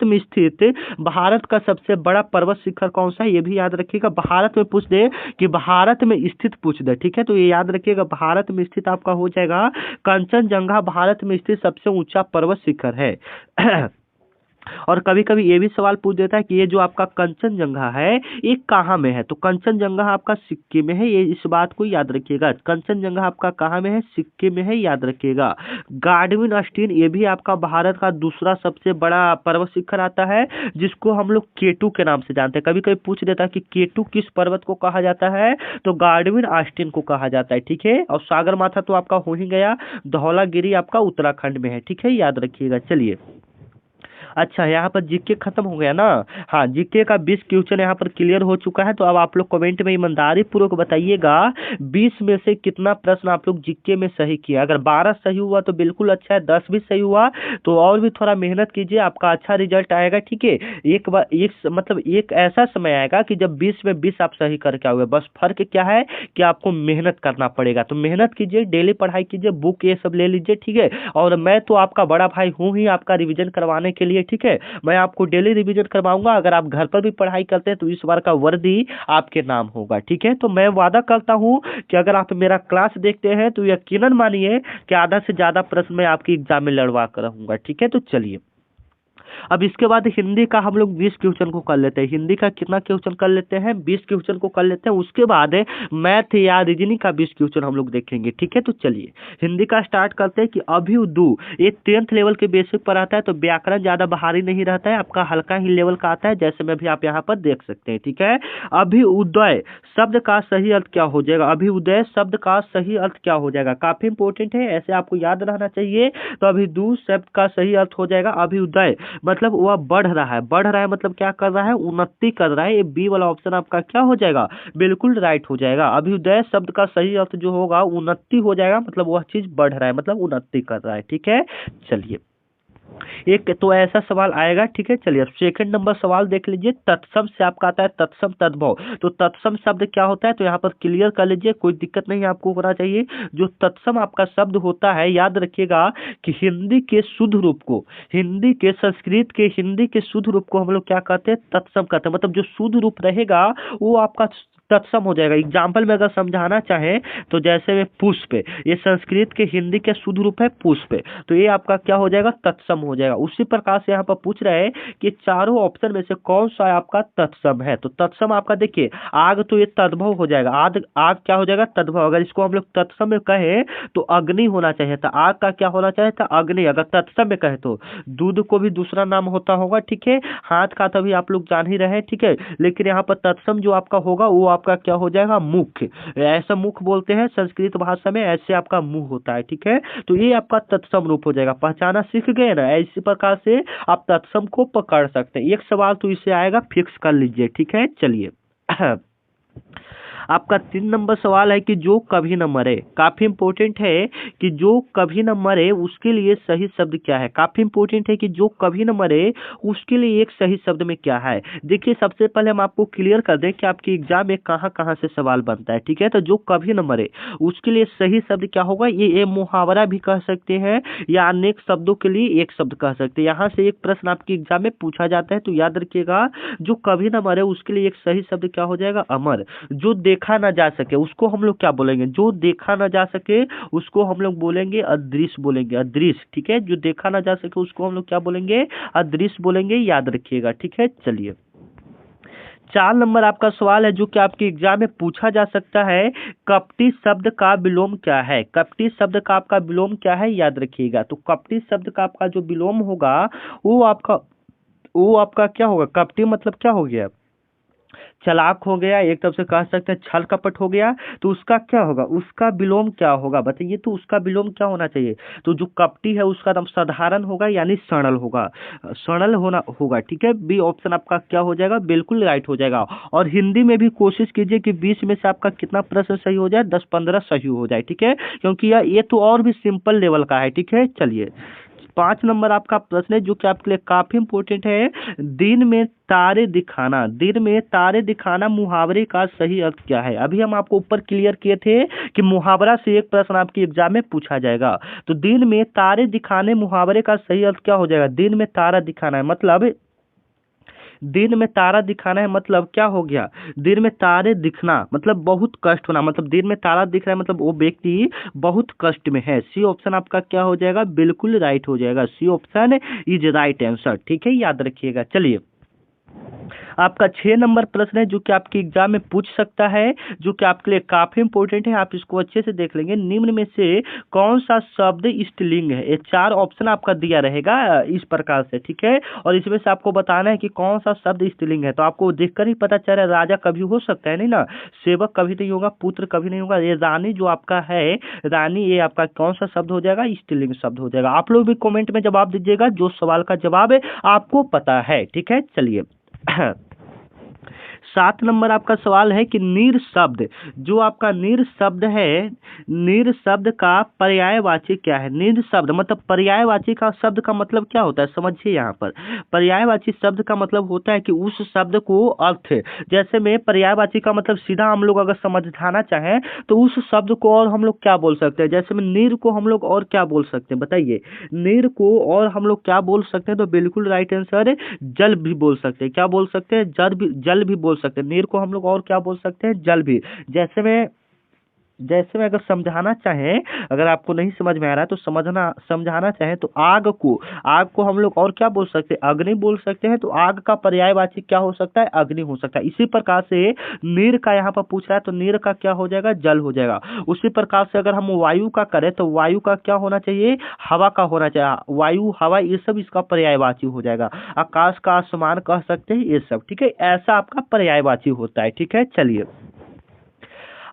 में स्थित भारत का सबसे बड़ा पर्वत शिखर कौन सा है? ये भी याद रखिएगा। भारत में पूछ दे कि भारत में स्थित पूछ दे, ठीक है, तो ये याद रखिएगा, भारत में स्थित आपका हो जाएगा कंचनजंगा। भारत में स्थित सबसे ऊंचा पर्वत शिखर है। और कभी कभी ये भी सवाल पूछ देता है कि ये जो आपका कंचनजंगा है ये कहाँ में है? तो कंचनजंगा आपका सिक्किम में है, ये इस बात को याद रखिएगा। कंचनजंगा आपका कहाँ में है? सिक्किम में है, याद रखिएगा। गार्डविन अस्टीन, ये भी आपका भारत का दूसरा सबसे बड़ा पर्वत शिखर आता है, जिसको हम लोग केटू के नाम से जानते हैं। कभी कभी पूछ देता है कि केटू किस पर्वत को कहा जाता है? तो गार्डविन अस्टीन को कहा जाता है। ठीक है, और सागरमाथा तो आपका हो ही गया, धौलागिरी आपका उत्तराखंड में है। ठीक है, याद रखिएगा। चलिए अच्छा, यहाँ पर जीके खत्म हो गया ना? हाँ, जीके का 20 क्वेश्चन यहाँ पर क्लियर हो चुका है। तो अब आप लोग कमेंट में ईमानदारी पूर्वक बताइएगा 20 में से कितना प्रश्न आप लोग जीके में सही किया। अगर 12 सही हुआ तो बिल्कुल अच्छा है, 10 भी सही हुआ तो और भी थोड़ा मेहनत कीजिए, आपका अच्छा रिजल्ट आएगा। ठीक है, एक बार एक ऐसा समय आएगा कि जब 20 में 20 आप सही करके आओगे। बस फर्क क्या है कि आपको मेहनत करना पड़ेगा। तो मेहनत कीजिए, डेली पढ़ाई कीजिए, बुक ये सब ले लीजिए। ठीक है, और मैं तो आपका बड़ा भाई हूँ ही आपका रिवीजन करवाने के लिए। ठीक है, मैं आपको डेली रिवीजन करवाऊंगा। अगर आप घर पर भी पढ़ाई करते हैं तो इस बार का वर्दी आपके नाम होगा। ठीक है, तो मैं वादा करता हूं कि अगर आप मेरा क्लास देखते हैं तो यकीनन मानिए कि आधा से ज्यादा प्रश्न मैं आपकी एग्जाम में लड़वा कर रहूंगा। ठीक है, तो चलिए अब इसके बाद हिंदी का हम लोग 20 क्वेश्चन को कर लेते हैं। हिंदी का कितना क्वेश्चन कर लेते हैं? 20 क्वेश्चन को कर लेते हैं। उसके बाद मैथ या रीजनिंग का 20 क्वेश्चन हम लोग देखेंगे। ठीक है, तो चलिए हिंदी का स्टार्ट करते हैं कि अभिउदू, ये 10th लेवल के बेसिक पर आता है। तो व्याकरण ज्यादा भारी नहीं रहता है, आपका हल्का ही लेवल का आता है, जैसे में भी आप यहाँ पर देख सकते हैं। ठीक है, अभिउदय शब्द का सही अर्थ क्या हो जाएगा? अभिउदय शब्द का सही अर्थ क्या हो जाएगा? काफी इंपॉर्टेंट है, ऐसे आपको याद रहना चाहिए। तो अभिदू शब्द का सही अर्थ हो जाएगा अभिउदय, मतलब वह बढ़ रहा है। बढ़ रहा है मतलब क्या कर रहा है? उन्नति कर रहा है। ये बी वाला ऑप्शन आपका क्या हो जाएगा? बिल्कुल राइट हो जाएगा। अभ्युदय शब्द का सही अर्थ जो होगा उन्नति हो जाएगा, मतलब वह चीज बढ़ रहा है, मतलब उन्नति कर रहा है। ठीक है, चलिए एक तो ऐसा सवाल आएगा। ठीक है, चलिए अब सेकंड नंबर सवाल देख लीजिए। तत्सम से आपका आता है तत्सम तद्भव। तो तत्सम शब्द क्या होता है? तो यहाँ पर क्लियर कर लीजिए, कोई दिक्कत नहीं आपको होना चाहिए। जो तत्सम आपका शब्द होता है, याद रखिएगा कि हिंदी के शुद्ध रूप को, हिंदी के शुद्ध रूप को हम लोग क्या कहते हैं? तत्सम कहते हैं। मतलब जो शुद्ध रूप रहेगा वो आपका तत्सम हो जाएगा। एग्जाम्पल में अगर समझाना चाहें तो जैसे में पुष्प, ये संस्कृत के हिंदी के शुद्ध रूप है पुष्प, तो ये आपका क्या हो जाएगा, तत्सम हो जाएगा। उसी प्रकार से यहाँ पर पूछ रहे हैं कि चारों ऑप्शन में से कौन सा आपका तत्सम है, तो तत्सम आपका देखिए आग, तो ये तद्भव हो जाएगा। आग आग क्या हो जाएगा, तद्भव। अगर इसको हम लोग तत्सम में कहें तो अग्नि होना चाहिए था, आग का क्या होना चाहिए था, अग्नि। अगर तत्सम में कहे तो दूध को भी दूसरा नाम होता होगा, ठीक है, हाथ का तभी आप लोग जान ही रहे हैं, ठीक है, लेकिन यहाँ पर तत्सम जो आपका होगा वो आपका क्या हो जाएगा, मुख। ऐसा मुख बोलते हैं संस्कृत भाषा में, ऐसे आपका मुंह होता है, ठीक है, तो ये आपका तत्सम रूप हो जाएगा। पहचाना सीख गए ना, इसी प्रकार से आप तत्सम को पकड़ सकते हैं। एक सवाल तो इससे आएगा, फिक्स कर लीजिए, ठीक है। चलिए आपका 3 नंबर सवाल है कि जो कभी न मरे। काफी इंपॉर्टेंट है कि जो कभी न मरे उसके लिए सही शब्द क्या है। काफी इंपॉर्टेंट है कि जो कभी न मरे उसके लिए एक सही शब्द में क्या है। देखिए सबसे पहले हम आपको क्लियर कर दें कि आपके एग्जाम में कहाँ कहाँ से सवाल बनता है, ठीक है। तो जो कभी न मरे उसके लिए सही शब्द क्या होगा, ये मुहावरा भी कह सकते हैं या अनेक शब्दों के लिए एक शब्द कह सकते हैं। यहाँ से एक प्रश्न आपके एग्जाम में पूछा जाता है, तो याद रखिएगा जो कभी न मरे उसके लिए एक सही शब्द क्या हो जाएगा, अमर। जो देखा ना जा सके उसको हम लोग क्या बोलेंगे, जो देखा ना जा सके उसको हम लोग बोलेंगे अदृश्य, बोलेंगे अदृश्य, ठीक है। जो देखा ना जा सके उसको हम लोग क्या बोलेंगे, अदृश्य बोलेंगे, याद रखिएगा, ठीक है। चलिए 4 नंबर आपका सवाल है जो कि आपके एग्जाम में पूछा जा सकता है, कपटी शब्द का विलोम क्या है। कपटी शब्द का आपका विलोम क्या है, याद रखिएगा। तो कपटी शब्द का आपका जो विलोम होगा वो आपका क्या होगा, कपटी मतलब क्या हो गया, चालाक हो गया, एक तरफ से कह सकते हैं छल कपट हो गया। तो उसका क्या होगा, उसका विलोम क्या होगा बताइए, तो उसका विलोम क्या होना चाहिए। तो जो कपटी है उसका नाम साधारण होगा यानी सरल होगा, सरल होना होगा, ठीक है। बी ऑप्शन आपका क्या हो जाएगा, बिल्कुल राइट हो जाएगा। और हिंदी में भी कोशिश कीजिए कि 20 में से आपका कितना प्रश्न सही हो जाए, 10-15 सही हो जाए, ठीक है, क्योंकि ये तो और भी सिंपल लेवल का है, ठीक है। चलिए 5 नंबर आपका प्रश्न है जो कि आपके लिए काफी इंपॉर्टेंट है, दिन में तारे दिखाना। दिन में तारे दिखाना मुहावरे का सही अर्थ क्या है। अभी हम आपको ऊपर क्लियर किए थे कि मुहावरा से एक प्रश्न आपके एग्जाम में पूछा जाएगा। तो दिन में तारे दिखाने मुहावरे का सही अर्थ क्या हो जाएगा, दिन में तारा दिखाना है मतलब, दिन में तारा दिखाना है मतलब क्या हो गया, दिन में तारे दिखना मतलब बहुत कष्ट होना, मतलब दिन में तारा दिख रहा है मतलब वो व्यक्ति बहुत कष्ट में है। सी ऑप्शन आपका क्या हो जाएगा, बिल्कुल राइट हो जाएगा। C option is right answer, ठीक है, याद रखिएगा। चलिए आपका 6 नंबर प्रश्न है जो कि आपके एग्जाम में पूछ सकता है, जो कि आपके लिए काफी इंपॉर्टेंट है, आप इसको अच्छे से देख लेंगे। निम्न में से कौन सा शब्द स्त्रीलिंग है। ये 4 ऑप्शन आपका दिया रहेगा इस प्रकार से, ठीक है, और इसमें से आपको बताना है कि कौन सा शब्द स्त्रीलिंग है। तो आपको देखकर ही पता चल रहा है, राजा कभी हो सकता है नहीं ना, सेवक कभी नहीं होगा, पुत्र कभी नहीं होगा, ये रानी जो आपका है, रानी, ये आपका कौन सा शब्द हो जाएगा, स्त्रीलिंग शब्द हो जाएगा। आप लोग भी कमेंट में जवाब दीजिएगा जो सवाल का जवाब है आपको पता है, ठीक है। चलिए 7 नंबर आपका सवाल है कि नीर शब्द, जो आपका नीर शब्द है, नीर शब्द का पर्यायवाची क्या है। नीर शब्द मतलब पर्यायवाची का शब्द का मतलब क्या होता है, समझिए। यहाँ पर पर्यायवाची शब्द का मतलब होता है कि उस शब्द को अर्थ, जैसे में पर्यायवाची का मतलब सीधा हम लोग अगर समझाना चाहें तो उस शब्द को और हम लोग क्या बोल सकते हैं, जैसे में नीर को हम लोग और क्या बोल सकते हैं बताइए, नीर को और हम लोग क्या बोल सकते हैं, तो बिल्कुल राइट आंसर जल भी बोल सकते हैं। क्या बोल सकते हैं, जल भी बोल सकते हैं। नीर को हम लोग और क्या बोल सकते हैं, जल भी। जैसे में अगर समझाना चाहें, अगर आपको नहीं समझ में आ रहा है तो समझाना चाहें तो आग को हम लोग और क्या बोल सकते हैं, अग्नि बोल सकते हैं। तो आग का पर्यायवाची क्या हो सकता है, अग्नि हो सकता है। इसी प्रकार से नीर का यहाँ पर पूछ रहा है तो नीर का क्या हो जाएगा, जल हो जाएगा। उसी प्रकार से अगर हम वायु का करें तो वायु का क्या होना चाहिए, हवा का होना चाहिए। वायु, हवा, ये सब इसका पर्यायवाची हो जाएगा। आकाश का आसमान कह सकते हैं, ये सब, ठीक है, ऐसा आपका पर्यायवाची होता है, ठीक है। चलिए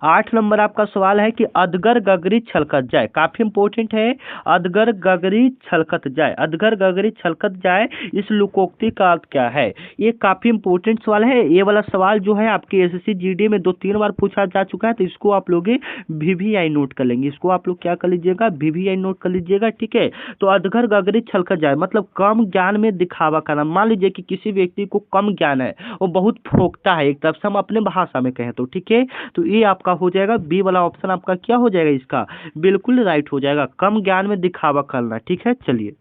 8 नंबर आपका सवाल है कि अधगर गगरी छलकत जाए। काफी इंपॉर्टेंट है, अधगर गगरी छलकत जाए, अधगर गगरी छलकत जाए, इस लोकोक्ति का अर्थ क्या है। ये काफी इंपॉर्टेंट सवाल है। ये वाला सवाल जो है आपके एसएससी जीडी में 2-3 बार पूछा जा चुका है, तो इसको आप लोग वीवीआई नोट कर लेंगे। इसको आप लोग क्या कर लीजिएगा, वीवीआई नोट कर लीजिएगा, ठीक है। तो अधगर गगरी छलकत जाए मतलब कम ज्ञान में दिखावा करना। मान लीजिए कि किसी व्यक्ति को कम ज्ञान है, वो बहुत फोकता है, एक तरफ से हम अपने भाषा में कहें तो, ठीक है। तो ये आपका हो जाएगा बी वाला ऑप्शन आपका क्या हो जाएगा, इसका बिल्कुल राइट हो जाएगा, कम ज्ञान में दिखावा करना, ठीक है। चलिए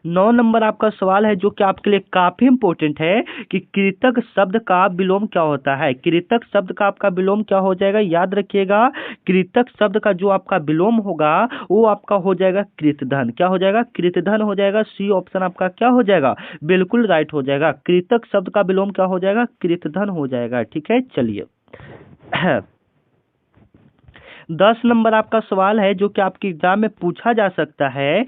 9 नंबर आपका सवाल है जो कि आपके लिए काफी इंपॉर्टेंट है कि कृतक शब्द का विलोम क्या होता है। कृतक शब्द का आपका विलोम क्या हो जाएगा, याद रखिएगा। कृतक शब्द का जो आपका विलोम होगा वो आपका हो जाएगा कृतधन। क्या हो जाएगा, कृतधन हो जाएगा। सी ऑप्शन आपका क्या हो जाएगा, बिल्कुल राइट हो जाएगा। कृतक शब्द का विलोम क्या हो जाएगा, कृतधन हो जाएगा। ठीक है, चलिए 10 नंबर आपका सवाल है जो कि आपके एग्जाम में पूछा जा सकता है।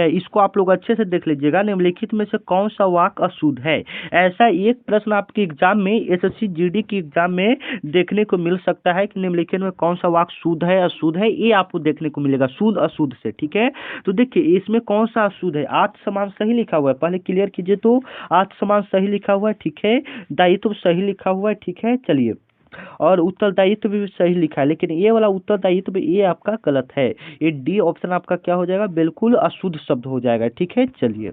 इसको आप लोग अच्छे से देख लीजिएगा। निम्नलिखित में से कौन सा वाक्य अशुद्ध है। ऐसा एक प्रश्न आपके एग्जाम में, एसएससी जीडी के एग्जाम में देखने को मिल सकता है कि निम्नलिखित में कौन सा वाक्य शुद्ध है अशुद्ध है, ये आपको देखने को मिलेगा शुद्ध अशुद्ध से। ठीक है, तो देखिए इसमें कौन सा अशुद्ध है। आत्म समान सही लिखा हुआ है, पहले क्लियर कीजिए। तो आत्म समान सही लिखा हुआ है, ठीक है। दायित्व सही लिखा हुआ है, ठीक है। चलिए, और उत्तरदायित्व भी सही लिखा है, लेकिन ये वाला उत्तरदायित्व ये आपका गलत है। ये डी ऑप्शन आपका क्या हो जाएगा, बिल्कुल अशुद्ध शब्द हो जाएगा। ठीक है, चलिए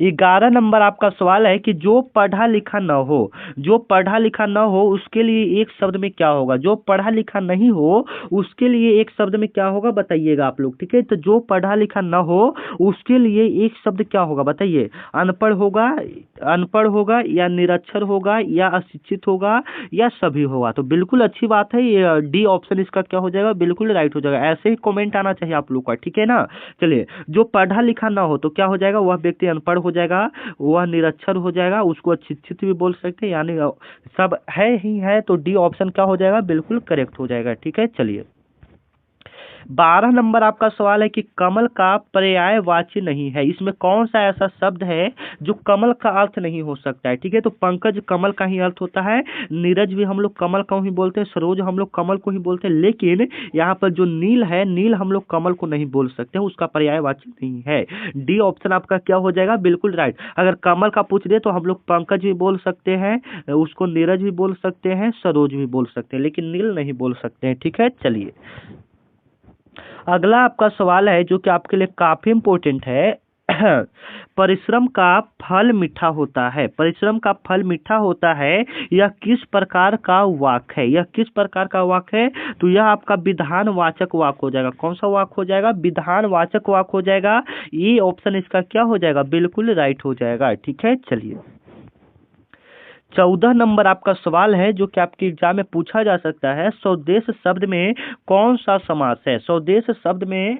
11 नंबर आपका सवाल है कि जो पढ़ा लिखा न हो, जो पढ़ा लिखा न हो उसके लिए एक शब्द में क्या होगा। जो पढ़ा लिखा नहीं हो उसके लिए एक शब्द में क्या होगा, बताइएगा आप लोग। ठीक है, तो जो पढ़ा लिखा न हो उसके लिए एक शब्द क्या होगा, बताइए। अनपढ़ होगा, अनपढ़ होगा, या निरक्षर होगा, या अशिक्षित होगा, या सभी होगा। तो बिल्कुल अच्छी बात है, ये डी ऑप्शन इसका क्या हो जाएगा, बिल्कुल राइट हो जाएगा। ऐसे ही कमेंट आना चाहिए आप लोग का, ठीक है ना। चलिए, जो पढ़ा लिखा ना हो तो क्या हो जाएगा, वह व्यक्ति अनपढ़ हो जाएगा, वह निरक्षर हो जाएगा, उसको अशिक्षित भी बोल सकते हैं, यानी सब है ही है। तो डी ऑप्शन क्या हो जाएगा, बिल्कुल करेक्ट हो जाएगा। ठीक है, चलिए 12 नंबर आपका सवाल है कि कमल का पर्यायवाची नहीं है। इसमें कौन सा ऐसा शब्द है जो कमल का अर्थ नहीं हो सकता है। ठीक है, तो पंकज कमल का ही अर्थ होता है, नीरज भी हम लोग कमल को ही बोलते हैं, सरोज हम लोग कमल को ही बोलते हैं, लेकिन यहाँ पर जो नील है, नील हम लोग कमल को नहीं बोल सकते, उसका पर्यायवाची नहीं है। डी ऑप्शन आपका क्या हो जाएगा, बिल्कुल राइट। अगर कमल का पूछ दे तो हम लोग पंकज भी बोल सकते हैं, उसको नीरज भी बोल सकते हैं, सरोज भी बोल सकते हैं, लेकिन नील नहीं बोल सकते हैं। ठीक है, चलिए अगला आपका सवाल है जो कि आपके लिए काफी इंपॉर्टेंट है। परिश्रम का फल मीठा होता है। परिश्रम का फल मीठा होता है, यह किस प्रकार का वाक्य है। यह किस प्रकार का वाक्य है, तो यह आपका विधानवाचक वाक्य हो जाएगा। कौन सा वाक्य हो जाएगा, विधानवाचक वाक्य हो जाएगा। ये ऑप्शन इसका क्या हो जाएगा, बिल्कुल राइट हो जाएगा। ठीक है, चलिए 14 नंबर आपका सवाल है जो कि आपके एग्जाम में पूछा जा सकता है। स्वदेश शब्द में कौन सा समास है। स्वदेश शब्द में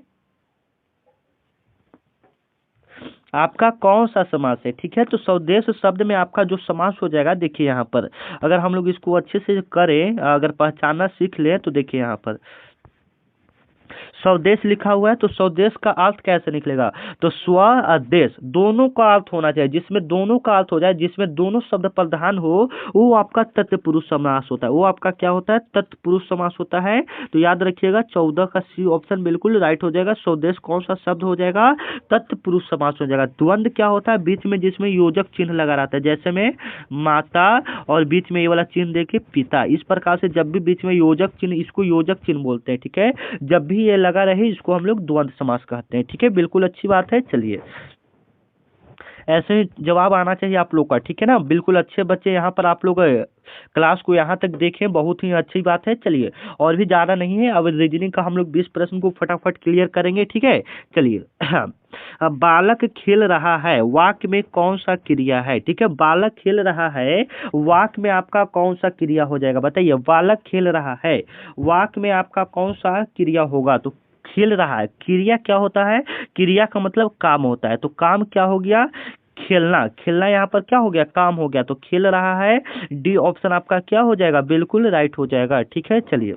आपका कौन सा समास है। ठीक है, तो स्वदेश शब्द में आपका जो समास हो जाएगा, देखिए यहाँ पर अगर हम लोग इसको अच्छे से करें, अगर पहचानना सीख लें, तो देखिए यहाँ पर स्वदेश लिखा हुआ है, तो स्वदेश का अर्थ कैसे निकलेगा, तो स्व और देश दोनों का अर्थ होना चाहिए। जिसमें दोनों का अर्थ हो जाए, जिसमें दोनों शब्द प्रधान हो, वो आपका तत्पुरुष समास होता है। वो आपका क्या होता है, तत्पुरुष समास होता है। तो याद रखिएगा 14 का सी ऑप्शन बिल्कुल राइट हो जाएगा। स्वदेश कौन सा शब्द हो जाएगा, तत्पुरुष समास हो जाएगा। द्वंद्व क्या होता है, बीच में जिसमें योजक चिन्ह लगा रहता है, जैसे में माता और बीच में ये वाला चिन्ह देखिए पिता। इस प्रकार से जब भी बीच में योजक चिन्ह, इसको योजक चिन्ह बोलते हैं। ठीक है, जब भी ये लगा रहे इसको हम लोग द्वंद्व समास कहते हैं। ठीक है, बिल्कुल अच्छी बात है। चलिए ऐसे जवाब आना चाहिए आप लोग का, ठीक है ना। बिल्कुल अच्छे बच्चे यहाँ पर आप लोग क्लास को यहाँ तक देखें, बहुत ही अच्छी बात है। चलिए और भी ज़्यादा नहीं है, अब रीजनिंग का हम लोग 20 प्रश्न को फटाफट क्लियर करेंगे। ठीक है, चलिए अब बालक खेल रहा है, वाक्य में कौन सा क्रिया है। ठीक है, बालक खेल रहा है, वाक्य में आपका कौन सा क्रिया हो जाएगा, बताइए। बालक खेल रहा है, वाक्य में आपका कौन सा क्रिया होगा, तो खेल रहा है, क्रिया क्या होता है, क्रिया का मतलब काम होता है। तो काम क्या हो गया, खेलना। खेलना यहाँ पर क्या हो गया, काम हो गया। तो खेल रहा है, डी ऑप्शन आपका क्या हो जाएगा, बिल्कुल राइट हो जाएगा। ठीक है, चलिए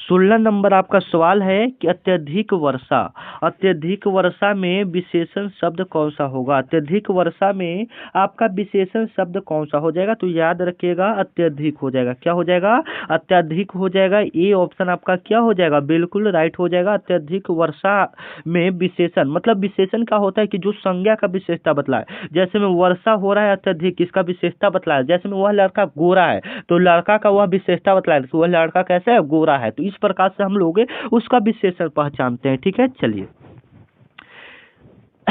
16 नंबर आपका सवाल है कि अत्यधिक वर्षा, अत्यधिक वर्षा में विशेषण शब्द कौन सा होगा। अत्यधिक वर्षा में आपका विशेषण शब्द कौन सा हो जाएगा, तो याद रखिएगा अत्यधिक हो जाएगा। क्या हो जाएगा, अत्यधिक हो जाएगा। ए ऑप्शन आपका क्या हो जाएगा, बिल्कुल राइट हो जाएगा। अत्यधिक वर्षा में विशेषण मतलब विशेषण का होता है कि जो संज्ञा का विशेषता बतलाए। जैसे में वर्षा हो रहा है अत्यधिक, इसका विशेषता बतलाए। जैसे में वह लड़का गोरा है, तो लड़का का वह विशेषता बतलाए, तो वह लड़का कैसा है, गोरा है। तो इस प्रकार से हम लोग उसका विशेषण पहचानते हैं। ठीक है, चलिए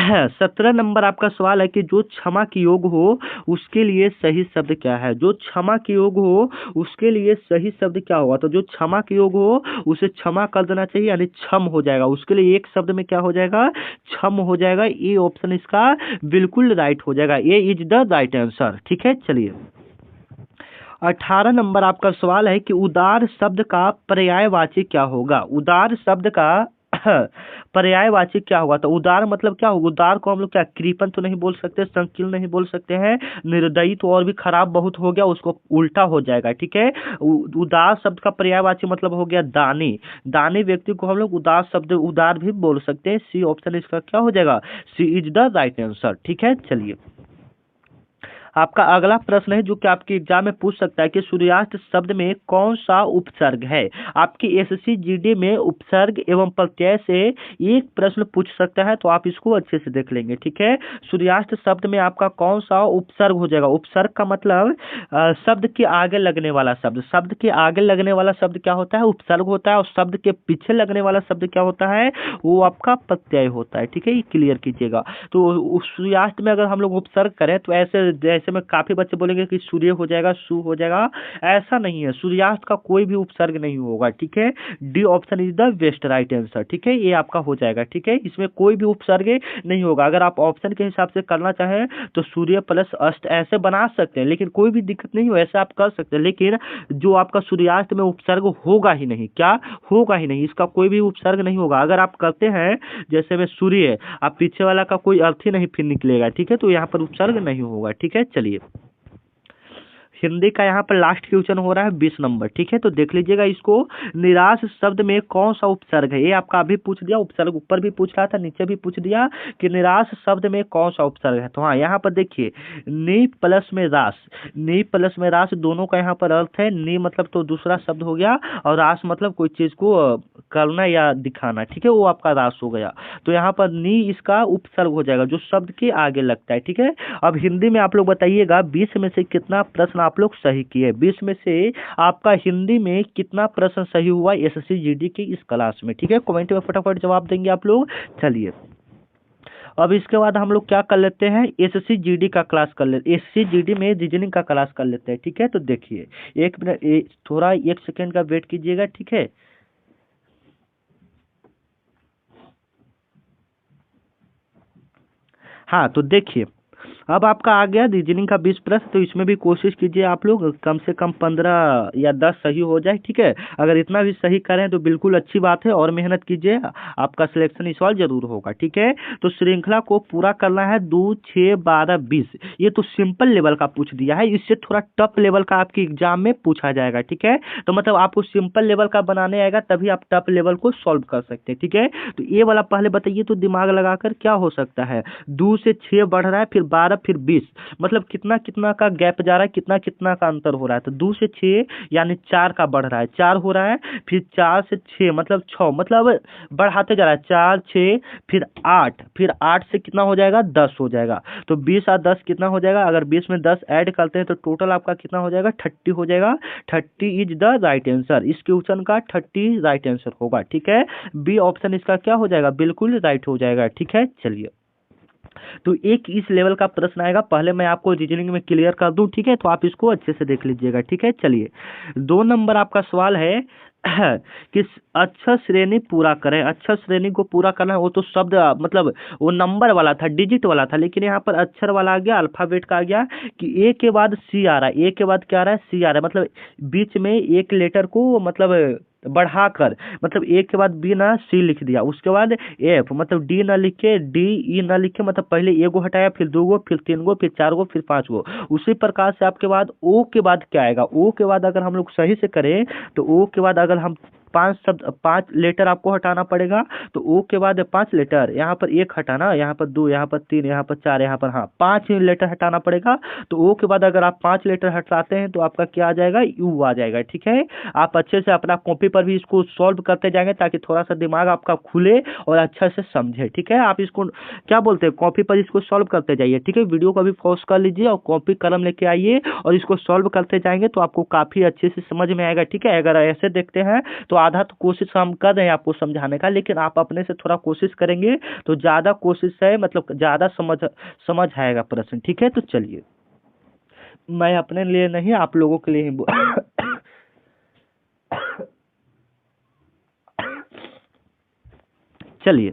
17 नंबर आपका सवाल है कि जो क्षमा की योग हो उसके लिए सही शब्द क्या है। जो क्षमा की योग हो उसके लिए सही शब्द क्या होगा। तो जो क्षमा की योग हो उसे क्षमा कर देना चाहिए, यानी क्षम हो जाएगा। उसके लिए एक शब्द में क्या हो जाएगा, क्षम हो जाएगा। ए ऑप्शन इसका बिल्कुल राइट हो जाएगा। ए इज द राइट आंसर। ठीक है, चलिए 18 नंबर आपका सवाल है कि उदार शब्द का पर्यायवाची क्या होगा। उदार शब्द का पर्यायवाची क्या होगा। तो उदार मतलब क्या होगा। उदार को हम लोग क्या कृपण तो नहीं बोल सकते, संकीर्ण नहीं बोल सकते हैं, निर्दयी तो और भी खराब बहुत हो गया, उसको उल्टा हो जाएगा। ठीक है, उदार शब्द का पर्यायवाची मतलब हो गया दानी। दानी व्यक्ति को हम लोग उदार शब्द उदार भी बोल सकते हैं। सी ऑप्शन इसका क्या हो जाएगा, सी इज द राइट आंसर। ठीक है, चलिए आपका अगला प्रश्न है जो कि आपके एग्जाम में पूछ सकता है कि सूर्यास्त शब्द में कौन सा उपसर्ग है। आपकी एसएससी जीडी में उपसर्ग एवं प्रत्यय से एक प्रश्न पूछ सकता है, तो आप इसको अच्छे से देख लेंगे। ठीक है, सूर्यास्त शब्द में आपका कौन सा उपसर्ग हो जाएगा। उपसर्ग का मतलब शब्द के आगे लगने वाला शब्द। शब्द के आगे लगने वाला शब्द क्या होता है, उपसर्ग होता है। और शब्द के पीछे लगने वाला शब्द क्या होता है, वो आपका प्रत्यय होता है। ठीक है, ये क्लियर कीजिएगा। तो सूर्यास्त में अगर हम लोग उपसर्ग करें तो ऐसे में काफी बच्चे बोलेंगे कि सूर्य हो जाएगा, सु हो जाएगा। ऐसा नहीं है, सूर्यास्त का कोई भी उपसर्ग नहीं होगा। ठीक है, D option is the best right answer. ठीक है, ये आपका हो जाएगा। ठीक है, इसमें कोई भी उपसर्ग नहीं होगा। अगर आप ऑप्शन के हिसाब से करना चाहें तो सूर्य प्लस अस्त ऐसे बना सकते हैं, लेकिन कोई भी दिक्कत नहीं हो, ऐसे आप कर सकते हैं। लेकिन जो आपका सूर्यास्त में उपसर्ग होगा ही नहीं, क्या होगा ही नहीं, इसका कोई भी उपसर्ग नहीं होगा। अगर आप करते हैं जैसे में सूर्य, आप पीछे वाला का कोई अर्थ ही नहीं फिर निकलेगा। ठीक है, तो यहाँ पर उपसर्ग नहीं होगा। ठीक है, चलिए हिंदी का यहाँ पर लास्ट क्वेश्चन हो रहा है 20 नंबर। ठीक है, तो देख लीजिएगा इसको। निराश शब्द में कौन सा उपसर्ग है। ये आपका अभी पूछ दिया, उपसर्ग ऊपर भी पूछ रहा था, नीचे भी पूछ दिया कि निराश शब्द में कौन सा उपसर्ग है। तो हाँ, यहाँ पर देखिए नी प्लस में रास, नी प्लस में रास दोनों का यहाँ पर अर्थ है। नी मतलब तो दूसरा शब्द हो गया, और रास मतलब कोई चीज को करना या दिखाना। ठीक है, वो आपका रास हो गया। तो यहाँ पर नी इसका उपसर्ग हो जाएगा जो शब्द के आगे लगता है। ठीक है, अब हिंदी में आप लोग बताइएगा 20 में से कितना प्रश्न आप लोग सही किए। 20 में से आपका हिंदी में कितना प्रश्न सही हुआ एसएससी जीडी की इस क्लास में। ठीक है, कमेंट में फटाफट जवाब देंगे आप लोग। चलिए अब इसके बाद हम लोग क्या कर लेते हैं, एसएससी जीडी का क्लास कर लेते हैं। एसएससी जीडी में रीजनिंग का क्लास कर लेते हैं। ठीक है, तो देखिए एक मिनट, थोड़ा 1 सेकेंड का वेट कीजिएगा। ठीक है, हाँ तो देखिए अब आपका आ गया रीजनिंग का 20 प्रश्न। तो इसमें भी कोशिश कीजिए आप लोग कम से कम 15 या 10 सही हो जाए। ठीक है, अगर इतना भी सही करें तो बिल्कुल अच्छी बात है, और मेहनत कीजिए, आपका सिलेक्शन इस बार जरूर होगा। ठीक है, तो श्रृंखला को पूरा करना है 2, 6, 12, 20। ये तो सिंपल लेवल का पूछ दिया है, इससे थोड़ा टफ लेवल का आपके एग्जाम में पूछा जाएगा। ठीक है, तो मतलब आपको सिंपल लेवल का बनाने आएगा तभी आप टफ लेवल को सॉल्व कर सकते हैं। ठीक है, तो ये वाला पहले बताइए तो दिमाग लगाकर क्या हो सकता है। 2 से 6 बढ़ रहा है, फिर 12, फिर 20, मतलब कितना कितना का गैप जा रहा है, कितना कितना का अंतर हो रहा है। तो 2 से 6 यानी 4 का बढ़ रहा है, 4 हो रहा है, फिर 4 से 6 मतलब 6, मतलब बढ़ाते जा रहा है, 4, 6, फिर 8, फिर 8 से कितना हो जाएगा, 10 हो जाएगा। तो 20 और 10 कितना हो जाएगा, अगर 20 में 10 ऐड करते हैं तो टोटल आपका कितना हो जाएगा, 30 हो जाएगा। 30 इज द राइट आंसर। इस क्वेश्चन का 30 राइट आंसर होगा। ठीक है, बी ऑप्शन इसका क्या हो जाएगा, बिल्कुल राइट हो जाएगा। ठीक है, चलिए तो एक इस लेवल का प्रश्न आएगा, पहले मैं आपको रीजनिंग में क्लियर कर दूं। ठीक है, तो आप इसको अच्छे से देख लीजिएगा। ठीक है, चलिए 2 नंबर आपका सवाल है कि अच्छा श्रेणी पूरा करें। अच्छा श्रेणी को पूरा करना है, वो तो शब्द मतलब वो नंबर वाला था, डिजिट वाला था, लेकिन यहाँ पर अक्षर वाला आ गया, अल्फाबेट का आ गया कि ए के बाद सी आ रहा है, ए के बाद क्या आ रहा है, सी आ रहा है। मतलब बीच में एक लेटर को मतलब बढ़ाकर, मतलब ए के बाद बी ना सी लिख दिया, उसके बाद एफ, मतलब डी ना लिखे, डी ई ना लिखे, मतलब पहले ए को हटाया, फिर 2 गो, फिर 3 गो, फिर 4 गो, फिर 5 गो। उसी प्रकार से आपके बाद ओ के बाद क्या आएगा, ओ के बाद अगर हम लोग सही से करें तो ओ के बाद अगर हम 5 लेटर आपको हटाना पड़ेगा। तो ओ के बाद 5 लेटर, यहाँ पर 1 हटाना, यहाँ पर 2, यहाँ पर 3, यहाँ पर 4, यहाँ पर हाँ 5 लेटर हटाना पड़ेगा। तो ओ के बाद अगर आप 5 लेटर हटाते हैं तो आपका क्या आ जाएगा, यू आ जाएगा। ठीक है, आप अच्छे से अपना कॉपी पर भी इसको सॉल्व करते जाएंगे ताकि थोड़ा सा दिमाग आपका खुले और अच्छा से समझे। ठीक है, आप इसको क्या बोलते हैं, कॉपी पर इसको सॉल्व करते जाइए। ठीक है, वीडियो को भी पॉज कर लीजिए और कॉपी कलम लेके आइए और इसको सॉल्व करते जाएंगे तो आपको काफी अच्छे से समझ में आएगा। ठीक है, अगर ऐसे देखते हैं तो आधा तो कोशिश हम कर रहे हैं आपको समझाने का, लेकिन आप अपने से थोड़ा कोशिश करेंगे तो ज़्यादा कोशिश है, मतलब ज़्यादा समझ आएगा प्रश्न। ठीक है, तो चलिए, मैं अपने लिए नहीं आप लोगों के लिए ही चलिए,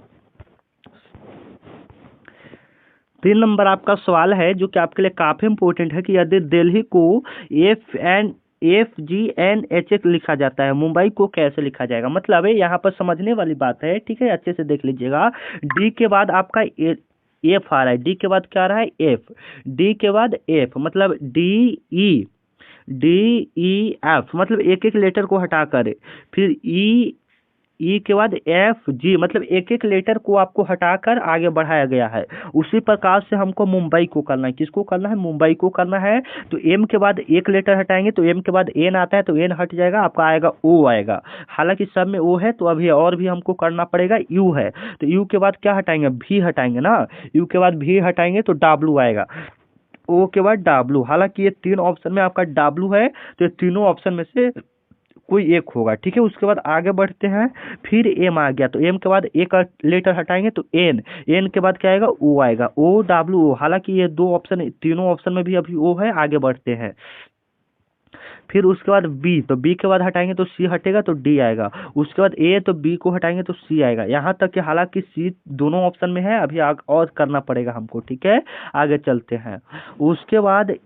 3 नंबर आपका सवाल है जो कि आपके लिए काफी इंपॉर्टेंट है कि यदि दिल्ली को FGNH लिखा जाता है, मुंबई को कैसे लिखा जाएगा। मतलब है यहाँ पर समझने वाली बात है, ठीक है, अच्छे से देख लीजिएगा। डी के बाद आपका एफ आ रहा है, डी के बाद क्या आ रहा है, एफ, डी के बाद एफ, मतलब DEF, मतलब एक एक लेटर को हटाकर, फिर ई के बाद FG, मतलब एक एक लेटर को आपको हटाकर आगे बढ़ाया गया है। उसी प्रकार से हमको मुंबई को करना है, किसको करना है, मुंबई को करना है। तो एम के बाद एक लेटर हटाएंगे तो एम के बाद एन आता है, तो एन हट जाएगा, आपका आएगा ओ आएगा। हालांकि सब में ओ है, तो अभी और भी हमको करना पड़ेगा, यू है, तो यू के बाद क्या हटाएंगे, भी हटाएंगे ना, यू के बाद भी हटाएंगे तो डब्लू आएगा, ओ के बाद डब्लू। हालांकि ये 3 ऑप्शन में आपका डब्लू है, तो ये तीनों ऑप्शन में से कोई एक होगा। ठीक है, उसके बाद आगे बढ़ते हैं, फिर एम आ गया, तो एम के बाद एक लेटर हटाएंगे तो एन, एन के बाद क्या आएगा, ओ आएगा, ओ डब्लू ओ। हालांकि ये 2 ऑप्शन, तीनों ऑप्शन में भी अभी ओ है, आगे बढ़ते हैं। फिर उसके बाद बी, तो बी के बाद हटाएंगे तो सी हटेगा, तो डी आएगा। उसके बाद ए, तो बी को हटाएंगे तो सी आएगा। यहाँ तक कि हालांकि सी दोनों ऑप्शन में है, अभी आगे और करना पड़ेगा हमको। ठीक है, आगे चलते हैं। उसके बाद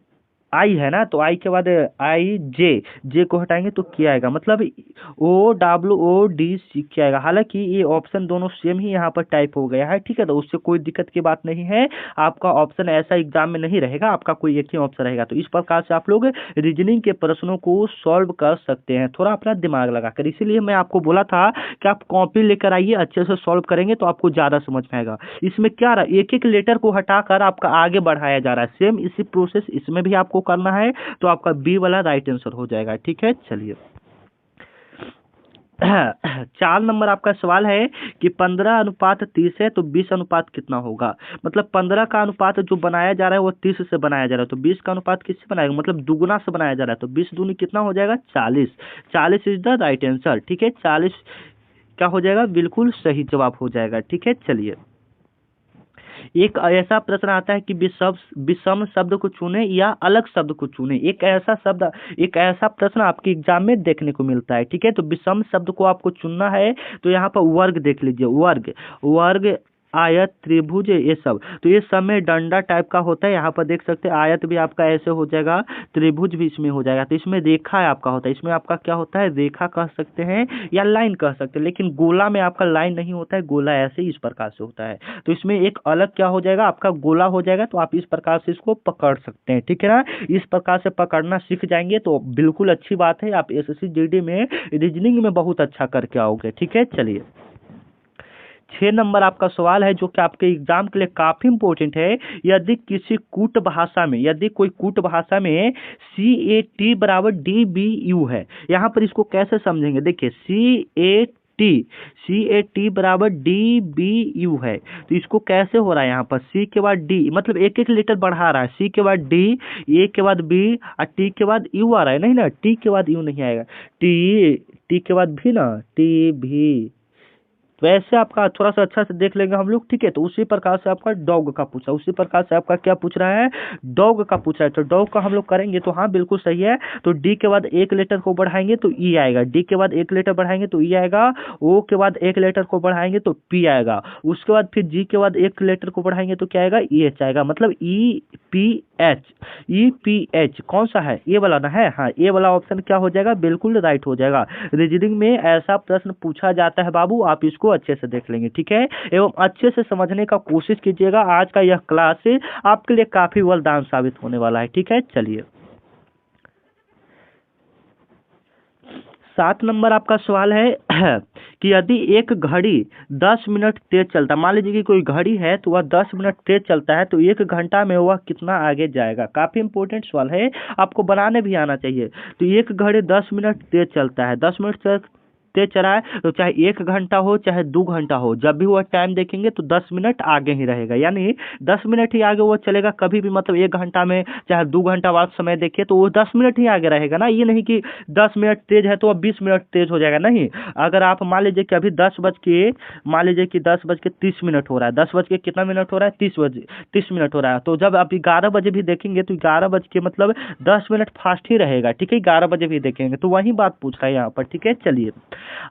आई है ना, तो आई के बाद जे को हटाएंगे तो क्या आएगा, मतलब OWODC क्या आएगा। हालांकि ये ऑप्शन दोनों सेम ही यहाँ पर टाइप हो गया है। ठीक है, तो उससे कोई दिक्कत की बात नहीं है, आपका ऑप्शन ऐसा एग्जाम में नहीं रहेगा, आपका कोई एक ही ऑप्शन रहेगा। तो इस प्रकार से आप लोग रीजनिंग के प्रश्नों को सॉल्व कर सकते हैं, थोड़ा अपना दिमाग लगाकर। इसीलिए मैं आपको बोला था कि आप कॉपी लेकर आइए, अच्छे से सॉल्व करेंगे तो आपको ज़्यादा समझ में आएगा। इसमें क्या रहा, एक एक लेटर को हटाकर आपका आगे बढ़ाया जा रहा है, सेम इसी प्रोसेस इसमें भी आपको करना है, तो आपका बी वाला राइट आंसर हो जाएगा। ठीक है, चलिए 4 नंबर आपका सवाल है कि 15:30 है तो 20 अनुपात कितना होगा। मतलब 15 का अनुपात जो बनाया जा रहा है वो 30 से बनाया जा रहा है, तो 20 का अनुपात किससे बनाएगा, मतलब दुगुना से बनाया जा रहा है, तो 20 दूनी कितना हो जाएगा, 40। 40 इज द राइट आंसर। ठीक है, 40 क्या हो जाएगा, बिल्कुल सही जवाब हो जाएगा। ठीक है, चलिए एक ऐसा प्रश्न आता है कि विषम शब्द को चुने या अलग शब्द को चुने। एक ऐसा प्रश्न आपके एग्जाम में देखने को मिलता है। ठीक है, तो विषम शब्द को आपको चुनना है, तो यहाँ पर वर्ग देख लीजिए, वर्ग आयत त्रिभुज ये सब, तो ये सब में डंडा टाइप का होता है। यहाँ पर देख सकते हैं आयत भी आपका ऐसे हो जाएगा, त्रिभुज भी इसमें हो जाएगा, तो इसमें रेखा आपका होता है, इसमें आपका क्या होता है, रेखा कह सकते हैं या लाइन कह सकते हैं। लेकिन गोला में आपका लाइन नहीं होता है, गोला ऐसे इस प्रकार से होता है, तो इसमें एक अलग क्या हो जाएगा, आपका गोला हो जाएगा। तो आप इस प्रकार से इसको पकड़ सकते हैं। ठीक है ना, इस प्रकार से पकड़ना सीख जाएंगे तो बिल्कुल अच्छी बात है, आप SSC GD में रीजनिंग में बहुत अच्छा करके आओगे। ठीक है, चलिए 6 नंबर आपका सवाल है जो कि आपके एग्जाम के लिए काफी इंपॉर्टेंट है। यदि कोई कूट भाषा में CAT बराबर DBU है, यहाँ पर इसको कैसे समझेंगे, देखिए CAT बराबर DBU है, तो इसको कैसे हो रहा है, यहाँ पर C के बाद D, मतलब एक एक लेटर बढ़ा रहा है, C के बाद D, A के बाद B और T के बाद U आ रहा है, नहीं ना, T के बाद U नहीं आएगा, T के बाद भी ना, TB, वैसे आपका थोड़ा सा अच्छा से देख लेंगे हम लोग। ठीक है, तो उसी प्रकार से आपका डॉग का पूछा, उसी प्रकार से आपका क्या पूछ रहा है, डॉग का पूछा है, तो डॉग का हम लोग करेंगे तो हाँ बिल्कुल सही है। तो डी के बाद एक लेटर को बढ़ाएंगे तो ई आएगा, डी के बाद एक लेटर बढ़ाएंगे तो ई आएगा, ओ के बाद एक लेटर को बढ़ाएंगे तो पी आएगा, उसके बाद फिर जी के बाद एक लेटर को बढ़ाएंगे तो क्या आएगा, ई एच आएगा, मतलब EPH कौन सा है, ये वाला ना है, हाँ ये वाला ऑप्शन क्या हो जाएगा, बिल्कुल राइट हो जाएगा। रीजनिंग में ऐसा प्रश्न पूछा जाता है बाबू, आप इसको अच्छे से देख लेंगे। ठीक है, एवं अच्छे से समझने का कोशिश कीजिएगा। आज का यह क्लास आपके लिए काफी वरदान साबित होने वाला है। ठीक है, चलिए 7 नंबर आपका सवाल है कि यदि एक घड़ी 10 मिनट तेज चलता, मान लीजिए कि कोई घड़ी है तो वह 10 मिनट तेज चलता है, तो 1 घंटा में वह कितना आगे जाएगा। काफी इंपॉर्टेंट सवाल है, आपको बनाने भी आना चाहिए। तो एक घड़ी 10 मिनट तेज चलता है, 10 मिनट तक तेज चला है तो चाहे 1 घंटा हो चाहे 2 घंटा हो, जब भी वह टाइम देखेंगे तो 10 मिनट आगे ही रहेगा, यानी 10 मिनट ही आगे वो चलेगा कभी भी। मतलब 1 घंटा में चाहे 2 घंटा बाद समय देखिए तो वो 10 मिनट ही आगे रहेगा ना। ये नहीं कि 10 मिनट तेज है तो अब 20 मिनट तेज हो जाएगा, नहीं। अगर आप मान लीजिए कि अभी मान लीजिए कि 10:30 हो रहा है, 10 बज के कितना मिनट हो रहा है, 30 मिनट हो रहा है, तो जब आप 11 बजे भी देखेंगे तो 11 बज के मतलब 10 मिनट फास्ट ही रहेगा, ठीक है। 11 बजे भी देखेंगे तो वही बात पूछ रहा है यहाँ पर, ठीक है। चलिए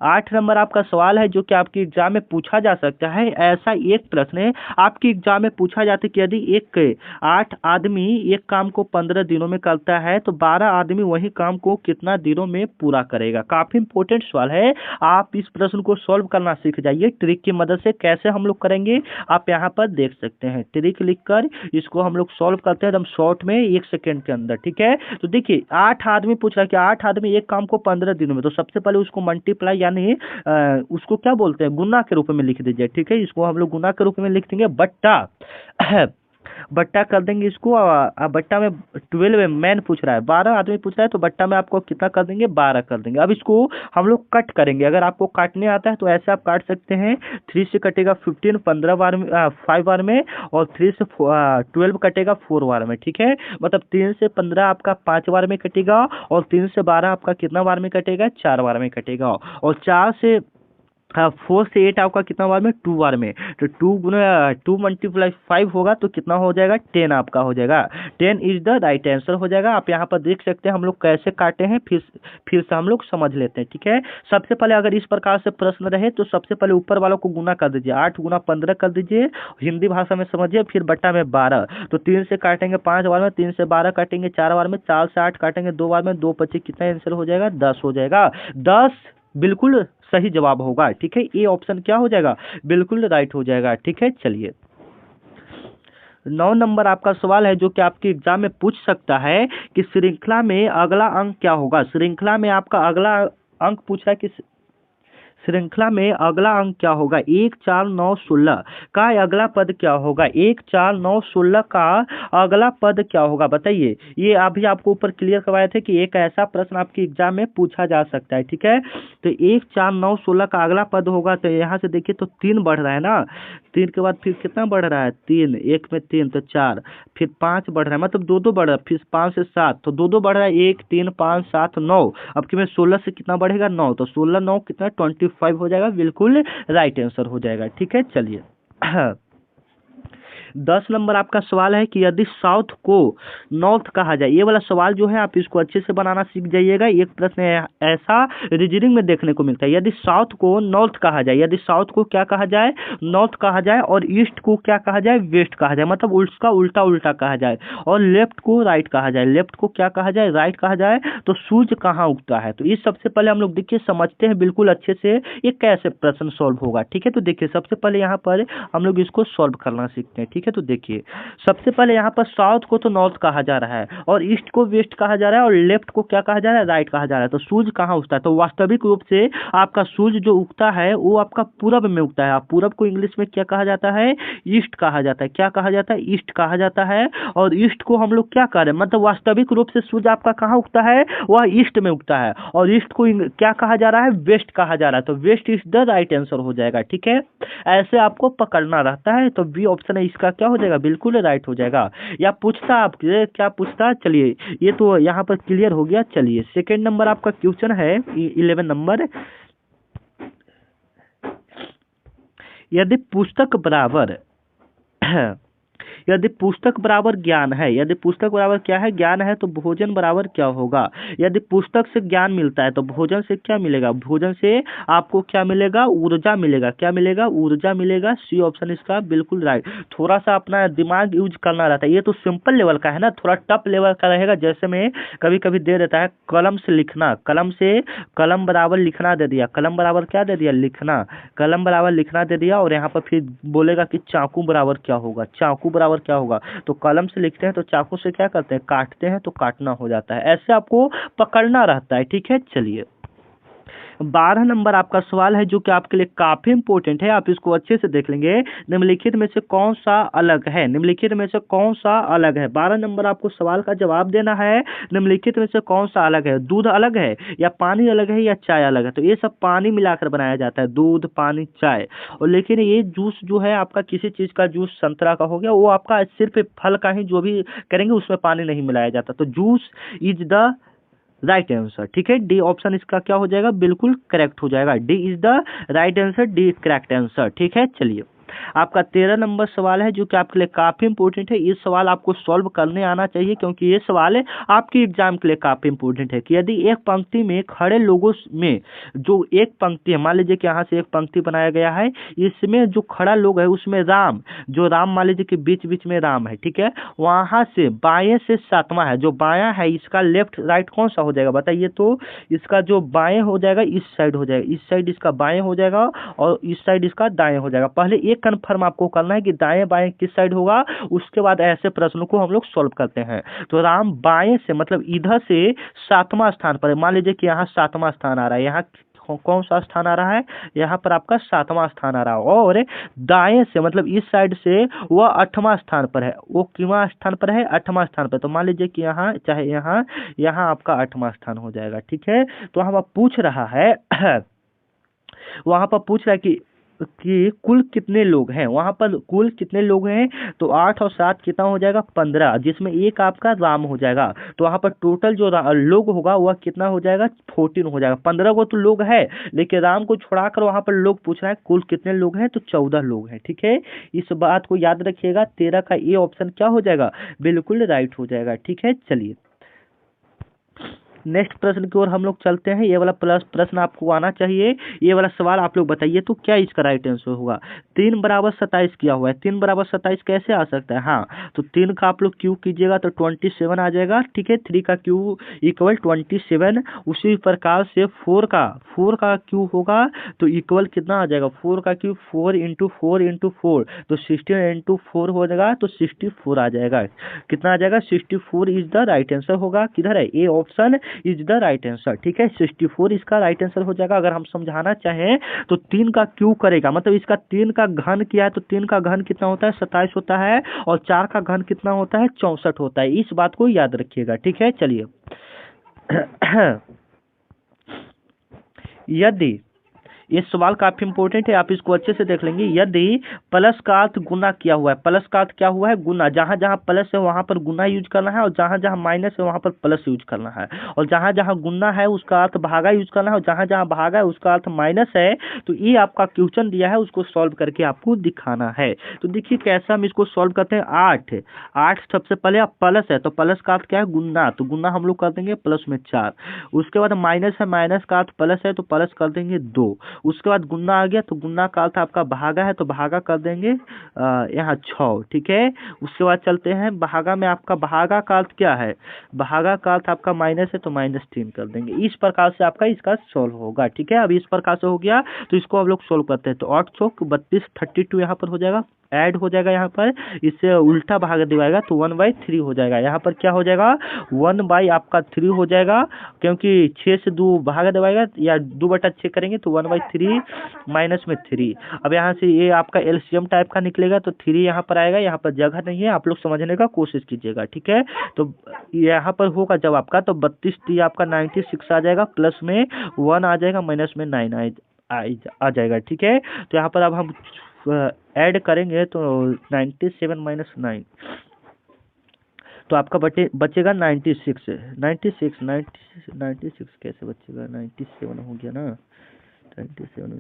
8 नंबर आपका सवाल है जो कि आपके एग्जाम में पूछा जा सकता है। ऐसा एक प्रश्न है आपके एग्जाम में पूछा जाता है कि यदि 8 आदमी एक काम को 15 दिनों में करता है तो 12 आदमी वही काम को कितना दिनों में पूरा करेगा। काफी इंपॉर्टेंट सवाल है, आप इस प्रश्न को सॉल्व करना सीख जाइए ट्रिक की मदद से। कैसे हम लोग करेंगे आप यहाँ पर देख सकते हैं, ट्रिक लिखकर इसको हम लोग सॉल्व करते हैं एकदम शॉर्ट में 1 सेकेंड के अंदर, ठीक है। तो देखिए 8 आदमी पूछ रहा है कि 8 आदमी एक काम को 15 दिनों में, तो सबसे पहले उसको मल्टीप्लाई यानी उसको क्या बोलते हैं, गुना के रूप में लिख दीजिए, ठीक है। इसको हम लोग गुना के रूप में लिख देंगे, बट्टा कर देंगे इसको। बट्टा में 12 मैन पूछ रहा है, 12 आदमी पूछ रहा है तो बट्टा में आपको कितना कर देंगे, 12 कर देंगे। अब इसको हम लोग कट करेंगे, अगर आपको काटने आता है तो ऐसे आप काट सकते हैं। 3 से कटेगा 15 15 बार में 5 बार में, और 3 से 12 कटेगा 4 बार में, ठीक है। मतलब 3 से 15 आपका 5 बार में कटेगा, और 3 से 12 आपका कितना बार में कटेगा, 4 बार में कटेगा, और 4 से 4 से 8 आपका कितना बार में, 2 बार में। तो 2 मल्टीप्लाई 5 होगा तो कितना हो जाएगा, 10 आपका हो जाएगा। 10 इज द राइट आंसर हो जाएगा। आप यहाँ पर देख सकते हैं हम लोग कैसे काटे हैं, फिर से हम लोग समझ लेते हैं, ठीक है। सबसे पहले अगर इस प्रकार से प्रश्न रहे तो सबसे पहले ऊपर वालों को गुना कर दीजिए, 8 गुना 15 कर दीजिए, हिंदी भाषा में समझिए, फिर बट्टा में 12। तो 3 से काटेंगे 5 बार में, 3 से 12 काटेंगे 4 बार में, 4 से 8 काटेंगे 2 बार में, 2 25 कितना आंसर हो जाएगा, 10 हो जाएगा। 10 बिल्कुल सही जवाब होगा, ठीक है। ए ऑप्शन क्या हो जाएगा, बिल्कुल राइट हो जाएगा, ठीक है। चलिए 9 नंबर आपका सवाल है जो कि आपके एग्जाम में पूछ सकता है कि श्रृंखला में अगला अंक क्या होगा। श्रृंखला में आपका अगला अंक पूछ रहा है कि श्रृंखला में अगला अंक क्या होगा, 1 4 9 16 का अगला पद क्या होगा, 1 4 9 16 का अगला पद क्या होगा, बताइए। ये अभी आपको ऊपर क्लियर करवाए थे कि एक ऐसा प्रश्न आपके एग्जाम में पूछा जा सकता है, ठीक है। तो 1 4 9 16 का अगला पद होगा, तो यहाँ से देखिए तो 3 बढ़ रहा है ना, 3 के बाद फिर कितना बढ़ रहा है, 3, 1 में 3 तो 4, फिर 5 बढ़ रहा है, मतलब 2 बढ़ रहा है, फिर 5 से 7 तो 2 बढ़ रहा है, 1 3 5 7 9। अब कि मैं 16 से कितना बढ़ेगा, 9, तो 16 9 कितना 25 हो जाएगा, बिल्कुल राइट आंसर हो जाएगा, ठीक है। चलिए 10 नंबर आपका सवाल है कि यदि साउथ को नॉर्थ कहा जाए, ये वाला सवाल जो है आप इसको अच्छे से बनाना सीख जाइएगा। एक प्रश्न ऐसा रीजनिंग में देखने को मिलता है, यदि साउथ को नॉर्थ कहा जाए, यदि साउथ को क्या कहा जाए, नॉर्थ कहा जाए, और ईस्ट को क्या कहा जाए, वेस्ट कहा जाए, मतलब उसका उल्टा उल्टा कहा जाए, और लेफ्ट को राइट कहा जाए, लेफ्ट को क्या कहा जाए, राइट कहा जाए, तो सूर्य कहाँ उगता है। तो इस सबसे पहले हम लोग देखिए समझते हैं बिल्कुल अच्छे से ये कैसे प्रश्न सॉल्व होगा, ठीक है। तो देखिए सबसे पहले यहाँ पर हम लोग इसको सॉल्व करना सीखते हैं, ठीक है। तो देखिए सबसे पहले यहाँ पर साउथ को तो नॉर्थ कहा जा रहा है, और ईस्ट को वेस्ट कहा जा रहा है, और लेफ्ट को क्या कहा जा रहा है, राइट कहा जा रहा है। तो सूर्य कहाँ उगता है, तो वास्तविक रूप से आपका सूर्य जो उगता है वो आपका पूरब में उगता है। पूरब को इंग्लिश में क्या कहा जाता है, ईस्ट कहा जाता है। क्या कहा जाता है, ईस्ट कहा जाता है। और ईस्ट को हम लोग क्या कर रहे हैं, मतलब वास्तविक रूप से सूर्य आपका कहाँ उगता है, वह ईस्ट में उगता है, और ईस्ट को क्या कहा जा रहा है, वेस्ट कहा जा रहा है। तो west is the right answer हो जाएगा, ठीक है। ऐसे आपको पकड़ना रहता है। तो बी ऑप्शन है इसका क्या हो जाएगा, बिल्कुल राइट हो जाएगा। या पूछता आपसे क्या पूछता, चलिए ये तो यहाँ पर क्लियर हो गया। चलिए सेकंड नंबर आपका क्वेश्चन है 11 नंबर, यदि पुस्तक बराबर ज्ञान है, यदि पुस्तक बराबर क्या है, ज्ञान है, तो भोजन बराबर क्या होगा। यदि पुस्तक से ज्ञान मिलता है तो भोजन से क्या मिलेगा, भोजन से आपको क्या मिलेगा, ऊर्जा मिलेगा। क्या मिलेगा, ऊर्जा मिलेगा। सी ऑप्शन इसका बिल्कुल राइट। थोड़ा सा अपना दिमाग यूज करना रहता है, ये तो सिंपल लेवल का है ना, थोड़ा टफ लेवल का रहेगा। जैसे में कभी कभी दे देता है कलम से लिखना, कलम बराबर लिखना दे दिया, कलम बराबर क्या दे दिया, लिखना, कलम बराबर लिखना दे दिया, और यहाँ पर फिर बोलेगा कि चाकू बराबर क्या होगा, चाकू बराबर क्या होगा। तो कलम से लिखते हैं तो चाकू से क्या करते हैं, काटते हैं, तो काटना हो जाता है। ऐसे आपको पकड़ना रहता है, ठीक है। चलिए 12 नंबर आपका सवाल है जो कि आपके लिए काफी इंपॉर्टेंट है, आप इसको अच्छे से देख लेंगे। निम्नलिखित में से कौन सा अलग है, निम्नलिखित में से कौन सा अलग है। 12 नंबर आपको सवाल का जवाब देना है, निम्नलिखित में से कौन सा अलग है। दूध अलग है या पानी अलग है या चाय अलग है। तो ये सब पानी मिलाकर बनाया जाता है, दूध पानी चाय। और लेकिन ये जूस जो है आपका किसी चीज का जूस, संतरा का हो गया, वो आपका सिर्फ फल का ही जो भी करेंगे उसमें पानी नहीं मिलाया जाता। तो juice is the right answer. ठीक है, डी ऑप्शन इसका क्या हो जाएगा, बिल्कुल करेक्ट हो जाएगा। D is the right answer, D is correct answer. ठीक है, चलिए आपका 13 नंबर सवाल है जो कि आपके लिए काफी इंपॉर्टेंट है। ये सवाल आपको सॉल्व करने आना चाहिए क्योंकि ये सवाल आपके एग्जाम के लिए काफी इंपॉर्टेंट है कि यदि एक पंक्ति में खड़े लोगों में जो एक पंक्ति है, मान लीजिए कि यहाँ से एक पंक्ति बनाया गया है, इसमें जो खड़ा लोग है उसमें राम, जो राम मान लीजिए कि बीच बीच में राम है, ठीक है, वहां से बाएं से सातवां है, जो बायां है इसका लेफ्ट राइट कौन सा हो जाएगा बताइए। तो इसका जो बाएं हो जाएगा इस साइड हो जाएगा, इस साइड इसका बाएं हो जाएगा और इस साइड इसका दाएं हो जाएगा। पहले एक कंफर्म आपको करना है कि दाएं बाएं किस साइड होगा, उसके बाद ऐसे प्रश्नों को हम लोग सॉल्व करते हैं। तो राम बाएं से मतलब इधर से सातवां स्थान पर है, मान लीजिए कि यहाँ सातवां स्थान आ रहा है, यहाँ कौन सा स्थान आ रहा है, यहाँ पर आपका सातवां स्थान आ रहा है। और दाएं से मतलब इस साइड से वह 8वां स्थान पर है, वो कितना स्थान पर है, 8वां स्थान पर। तो मान लीजिए कि यहाँ चाहे यहाँ यहाँ आपका 8वां स्थान हो जाएगा। ठीक है, तो वहाँ पूछ रहा है वहां पर पूछ रहा है कि कुल कितने लोग हैं, वहां पर कुल कितने लोग हैं। तो 8 और 7 कितना हो जाएगा, 15, जिसमें एक आपका राम हो जाएगा। तो वहां पर टोटल जो लोग होगा वह कितना हो जाएगा, 14 हो जाएगा। 15 को तो लोग है लेकिन राम को छोड़ाकर वहां पर लोग पूछ रहा है कुल कितने लोग हैं, तो 14 लोग हैं। ठीक है, इस बात को याद रखिएगा। 13 का ए ऑप्शन क्या हो जाएगा, बिल्कुल राइट हो जाएगा। ठीक है, चलिए नेक्स्ट प्रश्न की ओर हम लोग चलते हैं। ये वाला प्लस प्रश्न आपको आना चाहिए। ये वाला सवाल आप लोग बताइए तो क्या इसका राइट आंसर होगा। 3 बराबर 27 किया हुआ है, 3 बराबर 27 कैसे आ सकता है। हाँ, तो 3 का आप लोग क्यू कीजिएगा तो 27 आ जाएगा। ठीक है, 3 का क्यू इक्वल 27। उसी प्रकार से 4 का क्यू होगा तो इक्वल कितना आ जाएगा, 4 का क्यू 4 इंटू 4 इंटू 4 तो 16 इंटू 4 हो जाएगा तो 64 आ जाएगा। कितना आ जाएगा, 64 इज द राइट आंसर होगा। किधर है, A option is the right answer. ठीक है, 64 इसका राइट आंसर हो जाएगा। अगर हम समझाना चाहें तो 3 का क्यू करेगा, मतलब इसका 3 का घन किया है तो 3 का घन कितना होता है, 27 होता है, और 4 का घन कितना होता है, 64 होता है। इस बात को याद रखिएगा। ठीक है, चलिए यदि ये सवाल काफी इंपॉर्टेंट है, आप इसको अच्छे से देख लेंगे। यदि प्लस का अर्थ गुना किया हुआ है, प्लस का अर्थ क्या हुआ है, गुना, जहां जहां प्लस है वहां पर गुना यूज करना है और जहां जहां माइनस है वहां पर प्लस यूज करना है, और जहां जहां गुना है उसका अर्थ भागा यूज करना है और जहां जहां भागा है उसका अर्थ माइनस है। तो ये आपका क्वेश्चन दिया है, उसको सॉल्व करके आपको दिखाना है। तो देखिए कैसा हम इसको सॉल्व करते हैं। 8 सबसे पहले आप प्लस है तो प्लस का अर्थ क्या है, गुना, तो गुना हम लोग कर देंगे प्लस में 4। उसके बाद माइनस है, माइनस का अर्थ प्लस है तो प्लस कर देंगे 2। उसके बाद गुना आ गया तो गुना का अर्थ आपका भागा है तो भागा कर देंगे यहाँ 6। ठीक है, उसके बाद चलते हैं भागा में। आपका भागा का अर्थ क्या है, भागा का अर्थ आपका माइनस है तो -3 कर देंगे। इस प्रकार से आपका इसका सॉल्व होगा। ठीक है, अब इस प्रकार से हो गया तो इसको हम लोग सॉल्व करते हैं। तो 8 चौक 32, 32 यहाँ पर हो जाएगा, ऐड हो जाएगा यहाँ पर, इससे उल्टा भाग दिवाएगा तो 1/3 हो जाएगा। यहाँ पर क्या हो जाएगा, 1/3 हो जाएगा, क्योंकि 6 से 2 भाग दिवाएगा या 2/6 करेंगे तो 1/3 माइनस में 3। अब यहाँ से ये आपका एलसीएम टाइप का निकलेगा तो 3 यहाँ पर आएगा, यहाँ पर जगह नहीं है, आप लोग समझने का कोशिश कीजिएगा। ठीक है, तो यहाँ पर होगा जब आपका तो 32 आपका 96 आ जाएगा, प्लस में 1 आ जाएगा, माइनस में 9 आ जाएगा। ठीक है, तो यहाँ पर अब हम ऐड करेंगे तो 97 माइनस 9 तो आपका बचेगा 96। 96 कैसे बचेगा, 97 हो गया ना, 97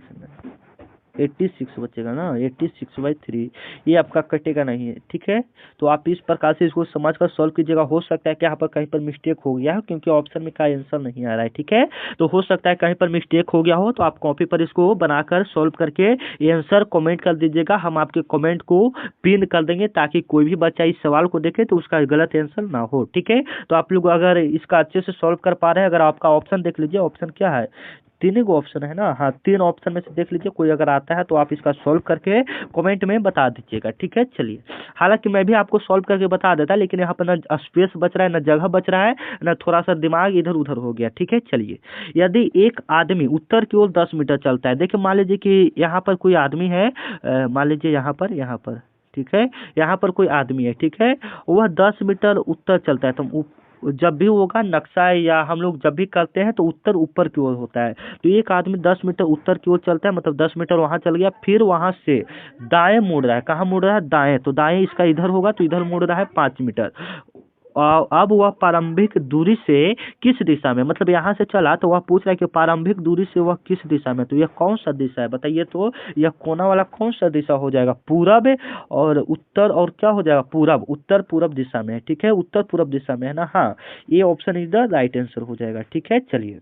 86 बचेगा ना, 86/3 ये आपका कटेगा नहीं है। ठीक है, तो आप इस प्रकार से इसको समझ कर सॉल्व कीजिएगा। हो सकता है कि यहाँ पर कहीं पर मिस्टेक हो गया है क्योंकि ऑप्शन में का आंसर नहीं आ रहा है। ठीक है, तो हो सकता है कहीं पर मिस्टेक हो गया हो तो आप कॉपी पर इसको बनाकर सॉल्व करके ये आंसर कमेंट कर दीजिएगा। हम आपके कमेंट को पिन कर देंगे ताकि कोई भी बच्चा इस सवाल को देखे तो उसका गलत आंसर ना हो। ठीक है, तो आप लोग अगर इसका अच्छे से सॉल्व कर पा रहे हैं, अगर आपका ऑप्शन देख लीजिए, ऑप्शन क्या है, तीन गो ऑप्शन है ना, हाँ 3 ऑप्शन में से देख लीजिए, कोई अगर आता है तो आप इसका सॉल्व करके कमेंट में बता दीजिएगा, ठीक है। चलिए, हालांकि मैं भी आपको सॉल्व करके बता देता, लेकिन यहाँ पर ना स्पेस बच रहा है, ना जगह बच रहा है, ना थोड़ा सा दिमाग इधर उधर हो गया, ठीक है। चलिए, यदि एक आदमी उत्तर की ओर 10 मीटर चलता है, देखिए मान लीजिए कि यहाँ पर कोई आदमी है, मान लीजिए यहाँ पर ठीक है, यहाँ पर कोई आदमी है, ठीक है, वह 10 मीटर उत्तर चलता है, तो जब भी होगा नक्शा या हम लोग जब भी करते हैं तो उत्तर ऊपर की ओर होता है, तो एक आदमी 10 मीटर उत्तर की ओर चलता है, मतलब 10 मीटर वहां चल गया, फिर वहां से दाएं मुड़ रहा है, कहाँ मुड़ रहा है, दाएं, तो दाएं इसका इधर होगा, तो इधर मुड़ रहा है 5 मीटर। अब वह प्रारंभिक दूरी से किस दिशा में, मतलब यहाँ से चला तो वह पूछ रहा है कि प्रारंभिक दूरी से वह किस दिशा में, तो यह कौन सा दिशा है बताइए, तो यह कोना वाला कौन सा दिशा हो जाएगा, पूरब और उत्तर, और क्या हो जाएगा, पूरब, उत्तर पूरब दिशा में, ठीक है, उत्तर पूरब दिशा में है ना, हाँ ये option is the right answer हो जाएगा, ठीक है। चलिए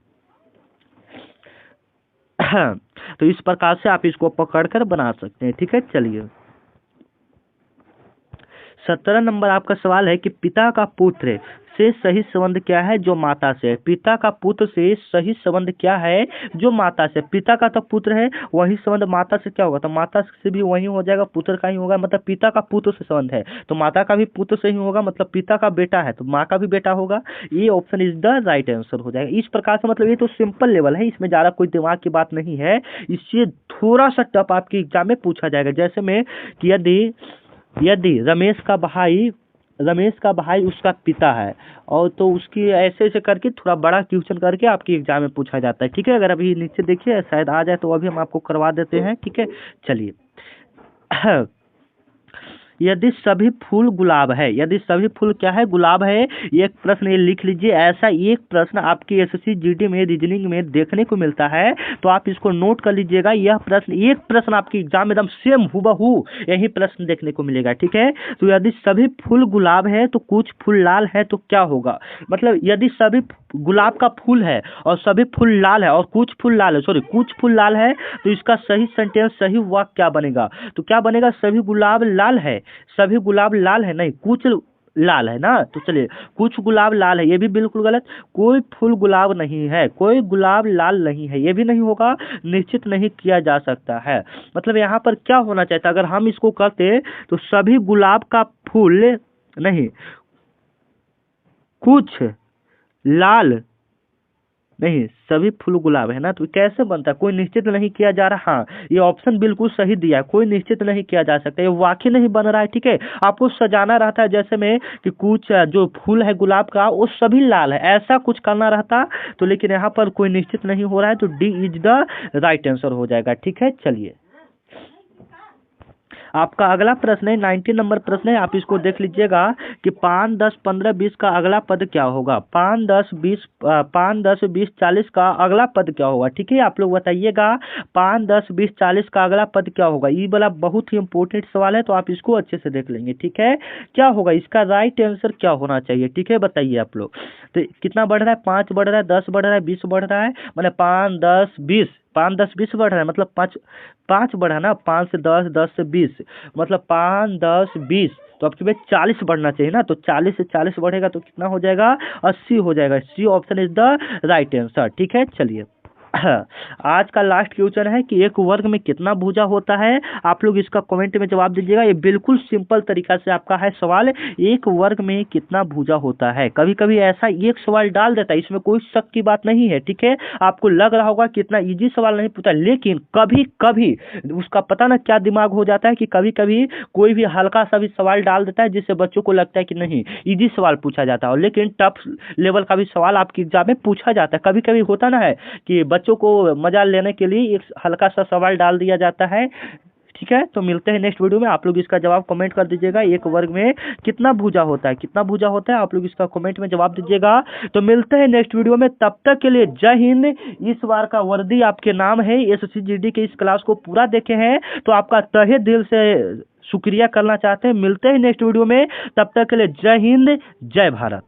तो इस प्रकार से आप इसको पकड़ कर बना सकते हैं, ठीक है। चलिए, 17 नंबर आपका सवाल है कि पिता का पुत्र से सही संबंध क्या है जो माता से है, पिता का पुत्र से सही संबंध क्या है जो माता से, पिता का तो पुत्र है, वही संबंध माता से क्या होगा, तो माता से भी वही हो जाएगा, पुत्र का ही होगा, मतलब पिता का पुत्र से संबंध है तो माता का भी पुत्र से ही होगा, मतलब पिता का बेटा है तो माँ का भी बेटा होगा, ये option is the right answer हो जाएगा। इस प्रकार से, मतलब ये तो सिंपल लेवल है, इसमें ज़्यादा कोई दिमाग की बात नहीं है, इससे थोड़ा सा टफ आपके एग्जाम में पूछा जाएगा, जैसे में कि यदि रमेश का भाई उसका पिता है, और तो उसकी ऐसे ऐसे करके थोड़ा बड़ा क्वेश्चन करके आपके एग्जाम में पूछा जाता है, ठीक है। अगर अभी नीचे देखिए शायद आ जाए तो अभी हम आपको करवा देते हैं, ठीक है। चलिए, यदि सभी फूल गुलाब है, यदि सभी फूल क्या है, गुलाब है, एक प्रश्न ये लिख लीजिए, ऐसा एक प्रश्न आपकी एसएससी जीडी में रीजनिंग में देखने को मिलता है, तो आप इसको नोट कर लीजिएगा, यह प्रश्न एक प्रश्न आपके एग्जाम में एकदम सेम हूबहू यही प्रश्न देखने को मिलेगा, ठीक है। तो यदि सभी फूल गुलाब है तो कुछ फूल लाल है तो क्या होगा, मतलब यदि सभी गुलाब का फूल है और सभी फूल लाल है और कुछ फूल लाल है, सॉरी कुछ फूल लाल है, तो इसका सही सेंटेंस, सही वाक्य क्या बनेगा, तो क्या बनेगा, सभी गुलाब लाल है, सभी गुलाब लाल है, नहीं कुछ लाल है ना, तो चलिए कुछ गुलाब लाल है, ये भी बिल्कुल गलत, कोई फूल गुलाब नहीं है, कोई गुलाब लाल नहीं है, ये भी नहीं होगा, निश्चित नहीं किया जा सकता है, मतलब यहाँ पर क्या होना चाहिए था, अगर हम इसको करते तो सभी गुलाब का फूल नहीं, कुछ लाल नहीं, सभी फूल गुलाब है ना, तो कैसे बनता है, कोई निश्चित नहीं किया जा रहा, हाँ ये ऑप्शन बिल्कुल सही दिया है, कोई निश्चित नहीं किया जा सकता, ये वाक्य नहीं बन रहा है, ठीक है। आपको सजाना रहता है जैसे में कि कुछ जो फूल है गुलाब का वो सभी लाल है, ऐसा कुछ करना रहता, तो लेकिन यहाँ पर कोई निश्चित नहीं हो रहा है, तो D is the right answer हो जाएगा, ठीक है। चलिए, आपका अगला प्रश्न है 19 नंबर प्रश्न है, आप इसको देख लीजिएगा कि 5, 10, 15, 20 का अगला पद क्या होगा, 5, 10, 20, 40 का अगला पद क्या होगा, ठीक है। आप लोग बताइएगा 5, 10, 20, 40 का अगला पद क्या होगा, ये वाला बहुत ही इंपॉर्टेंट सवाल है, तो आप इसको अच्छे से देख लेंगे, ठीक है। क्या होगा इसका राइट आंसर, क्या होना चाहिए, ठीक है, बताइए आप लोग। तो कितना बढ़ रहा है, 5 बढ़ रहा है, 10 बढ़ रहा है, 20 बढ़ रहा है, मतलब 5, 10, 20, 5, 10, 20 बढ़ रहा है, मतलब 5 बढ़ा ना, 5 से 10, 10 से 20, मतलब 5, 10, 20, तो आपके पास 40 बढ़ना चाहिए ना, तो 40 से 40 बढ़ेगा तो कितना हो जाएगा, 80 हो जाएगा, C option is the right answer, ठीक है। चलिए, आज का लास्ट क्वेश्चन है कि एक वर्ग में कितना भुजा होता है, आप लोग इसका कमेंट में जवाब दीजिएगा, ये बिल्कुल सिंपल तरीका से आपका है सवाल, एक वर्ग में कितना भुजा होता है, कभी कभी ऐसा एक सवाल डाल देता है, इसमें कोई शक की बात नहीं है, ठीक है। आपको लग रहा होगा कि इतना इजी सवाल नहीं पूछा, लेकिन कभी कभी उसका पता ना क्या दिमाग हो जाता है कि कभी कभी कोई भी हल्का सा भी सवाल डाल देता है जिससे बच्चों को लगता है कि नहीं इजी सवाल पूछा जाता है, लेकिन टफ लेवल का भी सवाल आपके एग्जाम में पूछा जाता है, कभी कभी होता ना है कि बच्चों को मजा लेने के लिए एक हल्का सा सवाल डाल दिया जाता है, ठीक है। तो मिलते हैं नेक्स्ट वीडियो में, आप लोग इसका जवाब कमेंट कर दीजिएगा, एक वर्ग में कितना भुजा होता है, कितना भुजा होता है, आप लोग इसका कमेंट में जवाब दीजिएगा। तो मिलते हैं नेक्स्ट वीडियो में, तब तक के लिए जय हिंद। इस बार का वर्दी आपके नाम है, एसएससी जीडी के इस क्लास को पूरा देखे हैं तो आपका तहे दिल से शुक्रिया करना चाहते हैं। मिलते हैं नेक्स्ट वीडियो में, तब तक के लिए जय हिंद, जय भारत।